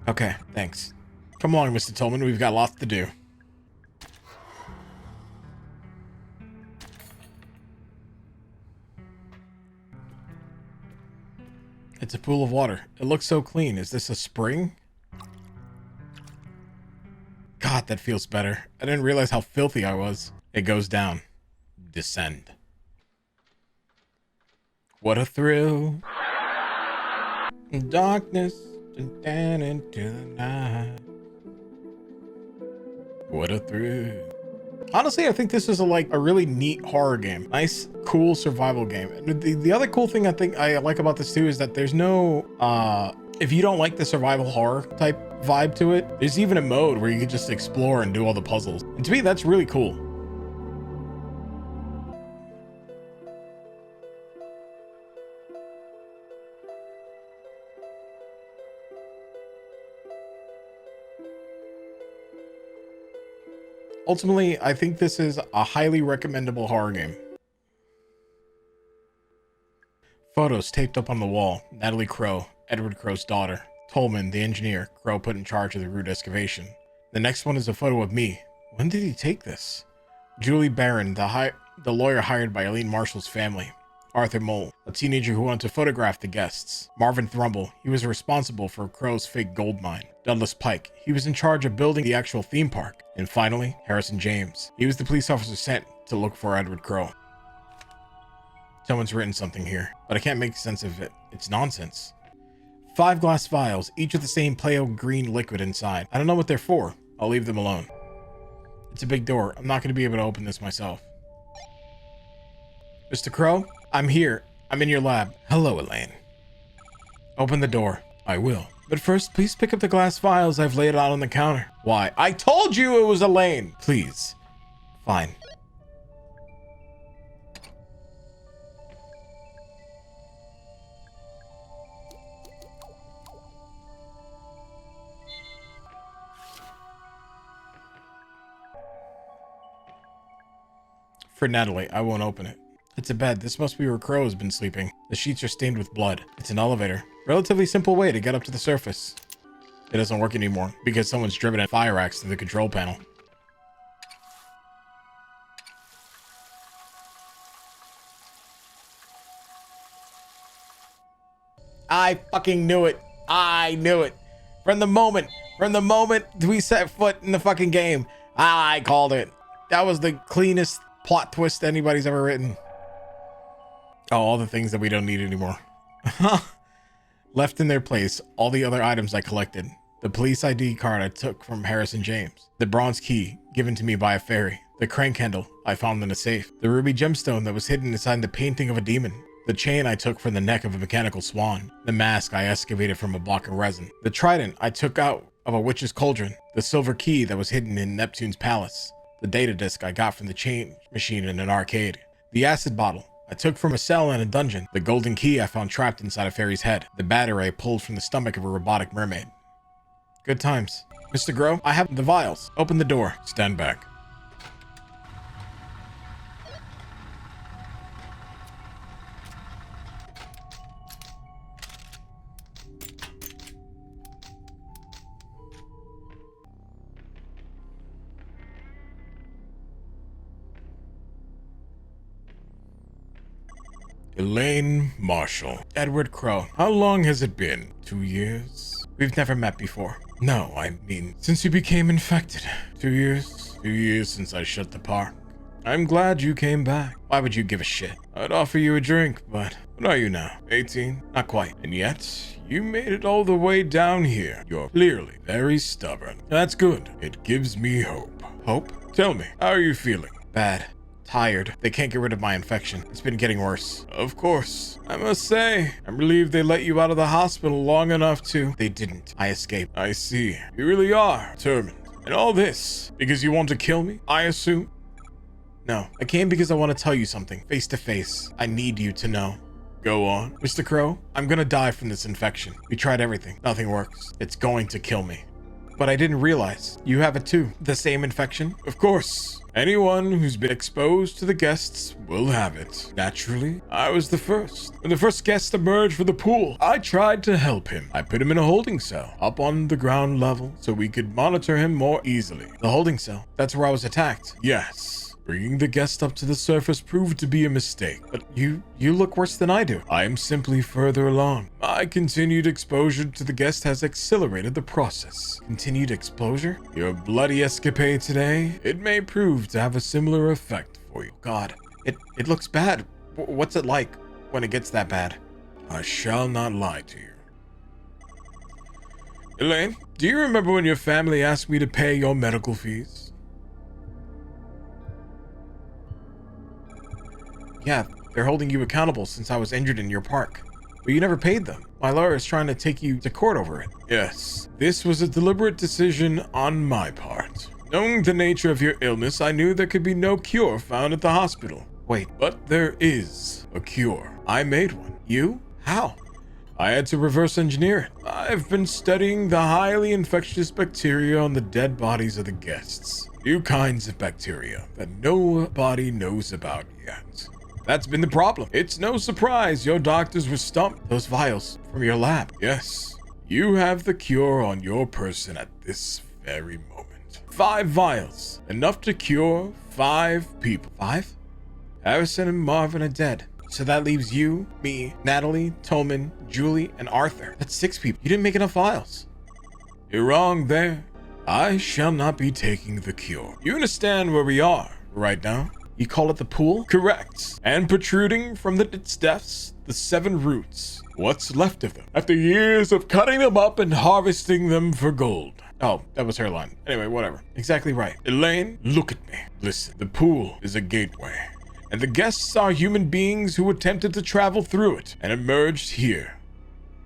Okay, thanks. Come along, Mr. Tolman. We've got lots to do. It's a pool of water. It looks so clean. Is this a spring? God, that feels better. I didn't realize how filthy I was. It goes down. Descend. What a thrill. Darkness down into the night. What a thrill. Honestly, I think this is a really neat horror game. Nice, cool survival game. And the other cool thing I think I like about this too is that there's no, if you don't like the survival horror type vibe to it, there's even a mode where you can just explore and do all the puzzles. And to me, that's really cool. Ultimately, I think this is a highly recommendable horror game. Photos taped up on the wall. Natalie Crow, Edward Crow's daughter. Tolman, the engineer, Crow put in charge of the root excavation. The next one is a photo of me. When did he take this? Julie Barron, the lawyer hired by Eileen Marshall's family. Arthur Mole, a teenager who wanted to photograph the guests. Marvin Thrumble, he was responsible for Crow's fake gold mine. Douglas Pike, he was in charge of building the actual theme park. And finally, Harrison James, he was the police officer sent to look for Edward Crow. Someone's written something here, but I can't make sense of it. It's nonsense. 5 glass vials, each with the same pale green liquid inside. I don't know what they're for. I'll leave them alone. It's a big door. I'm not going to be able to open this myself. Mr. Crow? I'm here. I'm in your lab. Hello, Elaine. Open the door. I will. But first, please pick up the glass vials I've laid out on the counter. Why? I told you it was Elaine! Please. Fine. For Natalie, I won't open it. It's a bed. This must be where Crow has been sleeping. The sheets are stained with blood. It's an elevator. Relatively simple way to get up to the surface. It doesn't work anymore because someone's driven a fire axe to the control panel. I fucking knew it. I knew it. From the moment we set foot in the fucking game, I called it. That was the cleanest plot twist anybody's ever written. Oh, all the things that we don't need anymore. Left in their place, all the other items I collected. The police ID card I took from Harrison James. The bronze key given to me by a fairy. The crank handle I found in a safe. The ruby gemstone that was hidden inside the painting of a demon. The chain I took from the neck of a mechanical swan. The mask I excavated from a block of resin. The trident I took out of a witch's cauldron. The silver key that was hidden in Neptune's palace. The data disk I got from the change machine in an arcade. The acid bottle I took from a cell in a dungeon. The golden key I found trapped inside a fairy's head. The battery I pulled from the stomach of a robotic mermaid. Good times. Mr. Grow, I have the vials. Open the door. Stand back. Elaine Marshall. Edward Crow. How long has it been? 2 years? We've never met before. No, I mean, since you became infected. 2 years? 2 years since I shut the park. I'm glad you came back. Why would you give a shit? I'd offer you a drink, but what are you now? 18? Not quite. And yet, you made it all the way down here. You're clearly very stubborn. That's good. It gives me hope. Hope? Tell me, how are you feeling? Bad. Tired. They can't get rid of my infection. It's been getting worse. Of course. I must say, I'm relieved they let you out of the hospital long enough to... They didn't. I escaped. I see. You really are determined. And all this because you want to kill me, I assume? No, I came because I want to tell you something, face to face. I need you to know. Go on. Mr. Crow, I'm gonna die from this infection. We tried everything. Nothing works. It's going to kill me. But I didn't realize you have it too. The same infection? Of course. Anyone who's been exposed to the guests will have it. Naturally, I was the first. When the first guest emerged from the pool, I tried to help him. I put him in a holding cell up on the ground level so we could monitor him more easily. The holding cell? That's where I was attacked. Yes. Bringing the guest up to the surface proved to be a mistake, but you look worse than I do. I am simply further along. My continued exposure to the guest has accelerated the process. Continued exposure? Your bloody escapade today, it may prove to have a similar effect for you. God, it looks bad. What's it like when it gets that bad? I shall not lie to you. Elaine, do you remember when your family asked me to pay your medical fees? Yeah, they're holding you accountable since I was injured in your park. But you never paid them. My lawyer is trying to take you to court over it. Yes, this was a deliberate decision on my part. Knowing the nature of your illness, I knew there could be no cure found at the hospital. Wait, but there is a cure. I made one. You? How? I had to reverse engineer it. I've been studying the highly infectious bacteria on the dead bodies of the guests. New kinds of bacteria that nobody knows about yet. That's been the problem. It's no surprise your doctors were stumped. Those vials from your lab. Yes, you have the cure on your person at this very moment. 5 vials, enough to cure 5 people. 5? Harrison and Marvin are dead. So that leaves you, me, Natalie, Tolman, Julie, and Arthur. That's 6 people. You didn't make enough vials. You're wrong there. I shall not be taking the cure. You understand where we are right now? You call it the pool? Correct. And protruding from its depths, the 7 roots. What's left of them? After years of cutting them up and harvesting them for gold. Oh, that was her line. Anyway, whatever. Exactly right. Elaine, look at me. Listen, the pool is a gateway. And the guests are human beings who attempted to travel through it and emerged here.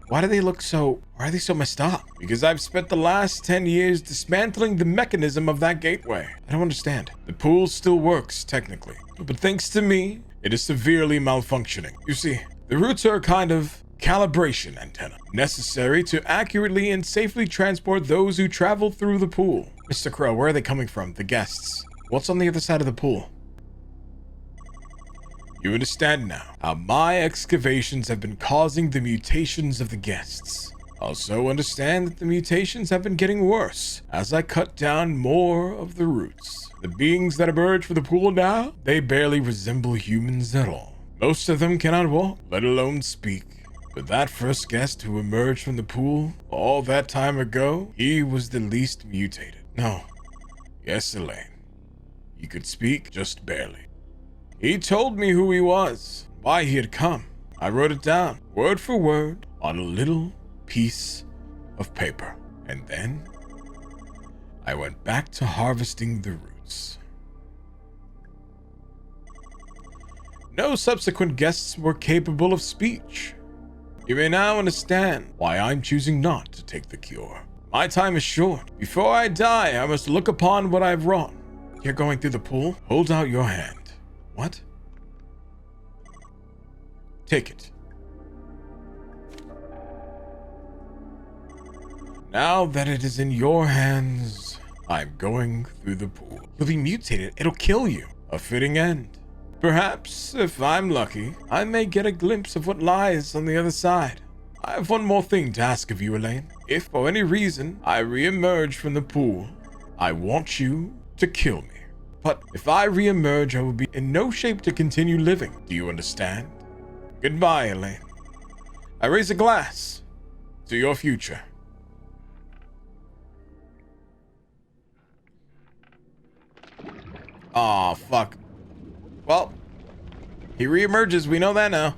Why are they so messed up? Because I've spent the last 10 years dismantling the mechanism of that gateway. I don't understand. The pool still works, technically. But thanks to me, it is severely malfunctioning. You see, the roots are a kind of calibration antenna, necessary to accurately and safely transport those who travel through the pool. Mr. Crow, where are they coming from? The guests. What's on the other side of the pool? You understand now how my excavations have been causing the mutations of the guests. Also understand that the mutations have been getting worse as I cut down more of the roots. The beings that emerge from the pool now, they barely resemble humans at all. Most of them cannot walk, let alone speak. But that first guest who emerged from the pool all that time ago, he was the least mutated. No. Yes, Elaine. He could speak, just barely. He told me who he was, why he had come. I wrote it down, word for word, on a little piece of paper. And then I went back to harvesting the roots. No subsequent guests were capable of speech. You may now understand why I'm choosing not to take the cure. My time is short. Before I die, I must look upon what I've wrought. You're going through the pool? Hold out your hand. What? Take it. Now that it is in your hands, I'm going through the pool. You'll be mutated. It'll kill you. A fitting end. Perhaps, if I'm lucky, I may get a glimpse of what lies on the other side. I have one more thing to ask of you, Elaine. If for any reason I re-emerge from the pool, I want you to kill me. But if I re-emerge, I will be in no shape to continue living. Do you understand? Goodbye, Elaine. I raise a glass to your future. Aw, fuck. Well, he re-emerges. We know that now.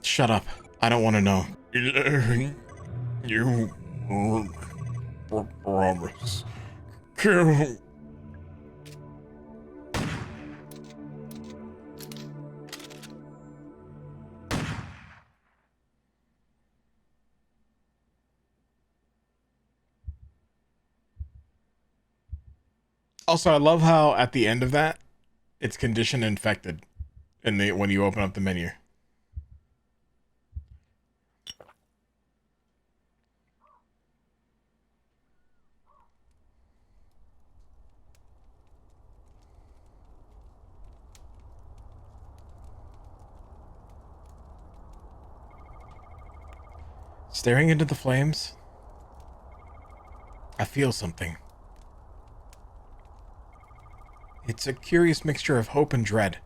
Shut up. I don't want to know. You promise. Kill. Also, I love how at the end of that, it's condition infected when you open up the menu. Staring into the flames, I feel something. It's a curious mixture of hope and dread.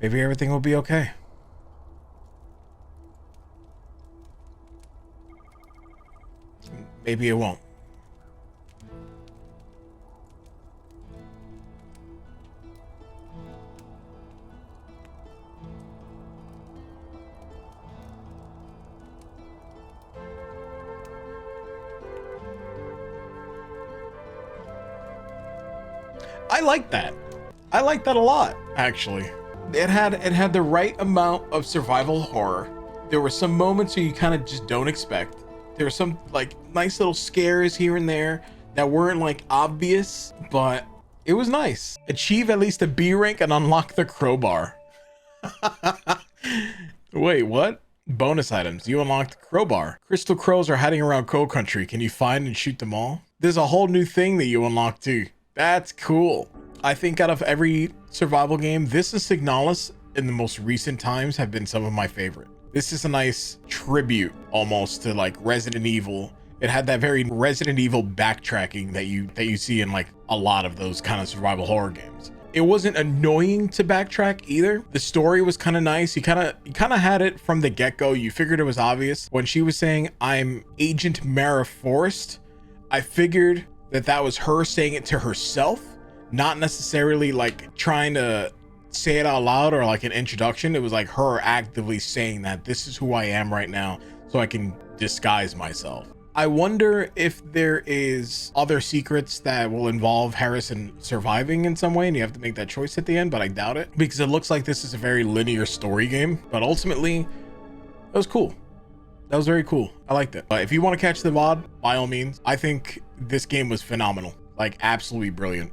Maybe everything will be okay. Maybe it won't. I like that. I like that a lot, actually. It had the right amount of survival horror. There were some moments where you kind of just don't expect. There were some like nice little scares here and there that weren't like obvious, but it was nice. Achieve at least a B rank and unlock the crowbar. Wait, what? Bonus items. You unlocked crowbar. Crystal crows are hiding around Coal Country. Can you find and shoot them all? There's a whole new thing that you unlock too. That's cool. I think out of every survival game, this and Signalis in the most recent times have been some of my favorite. This is a nice tribute almost to like Resident Evil. It had that very Resident Evil backtracking that you see in like a lot of those kind of survival horror games. It wasn't annoying to backtrack either. The story was kind of nice. You kind of had it from the get-go. You figured it was obvious. When she was saying, "I'm Agent Mara Forrest," I figured that was her saying it to herself, not necessarily like trying to say it out loud or like an introduction. It was like her actively saying that this is who I am right now, so I can disguise myself. I wonder if there is other secrets that will involve Harrison surviving in some way and you have to make that choice at the end, but I doubt it because it looks like this is a very linear story game. But ultimately, it was cool. That was very cool. I liked it. If you want to catch the VOD, by all means, I think this game was phenomenal. Like absolutely brilliant.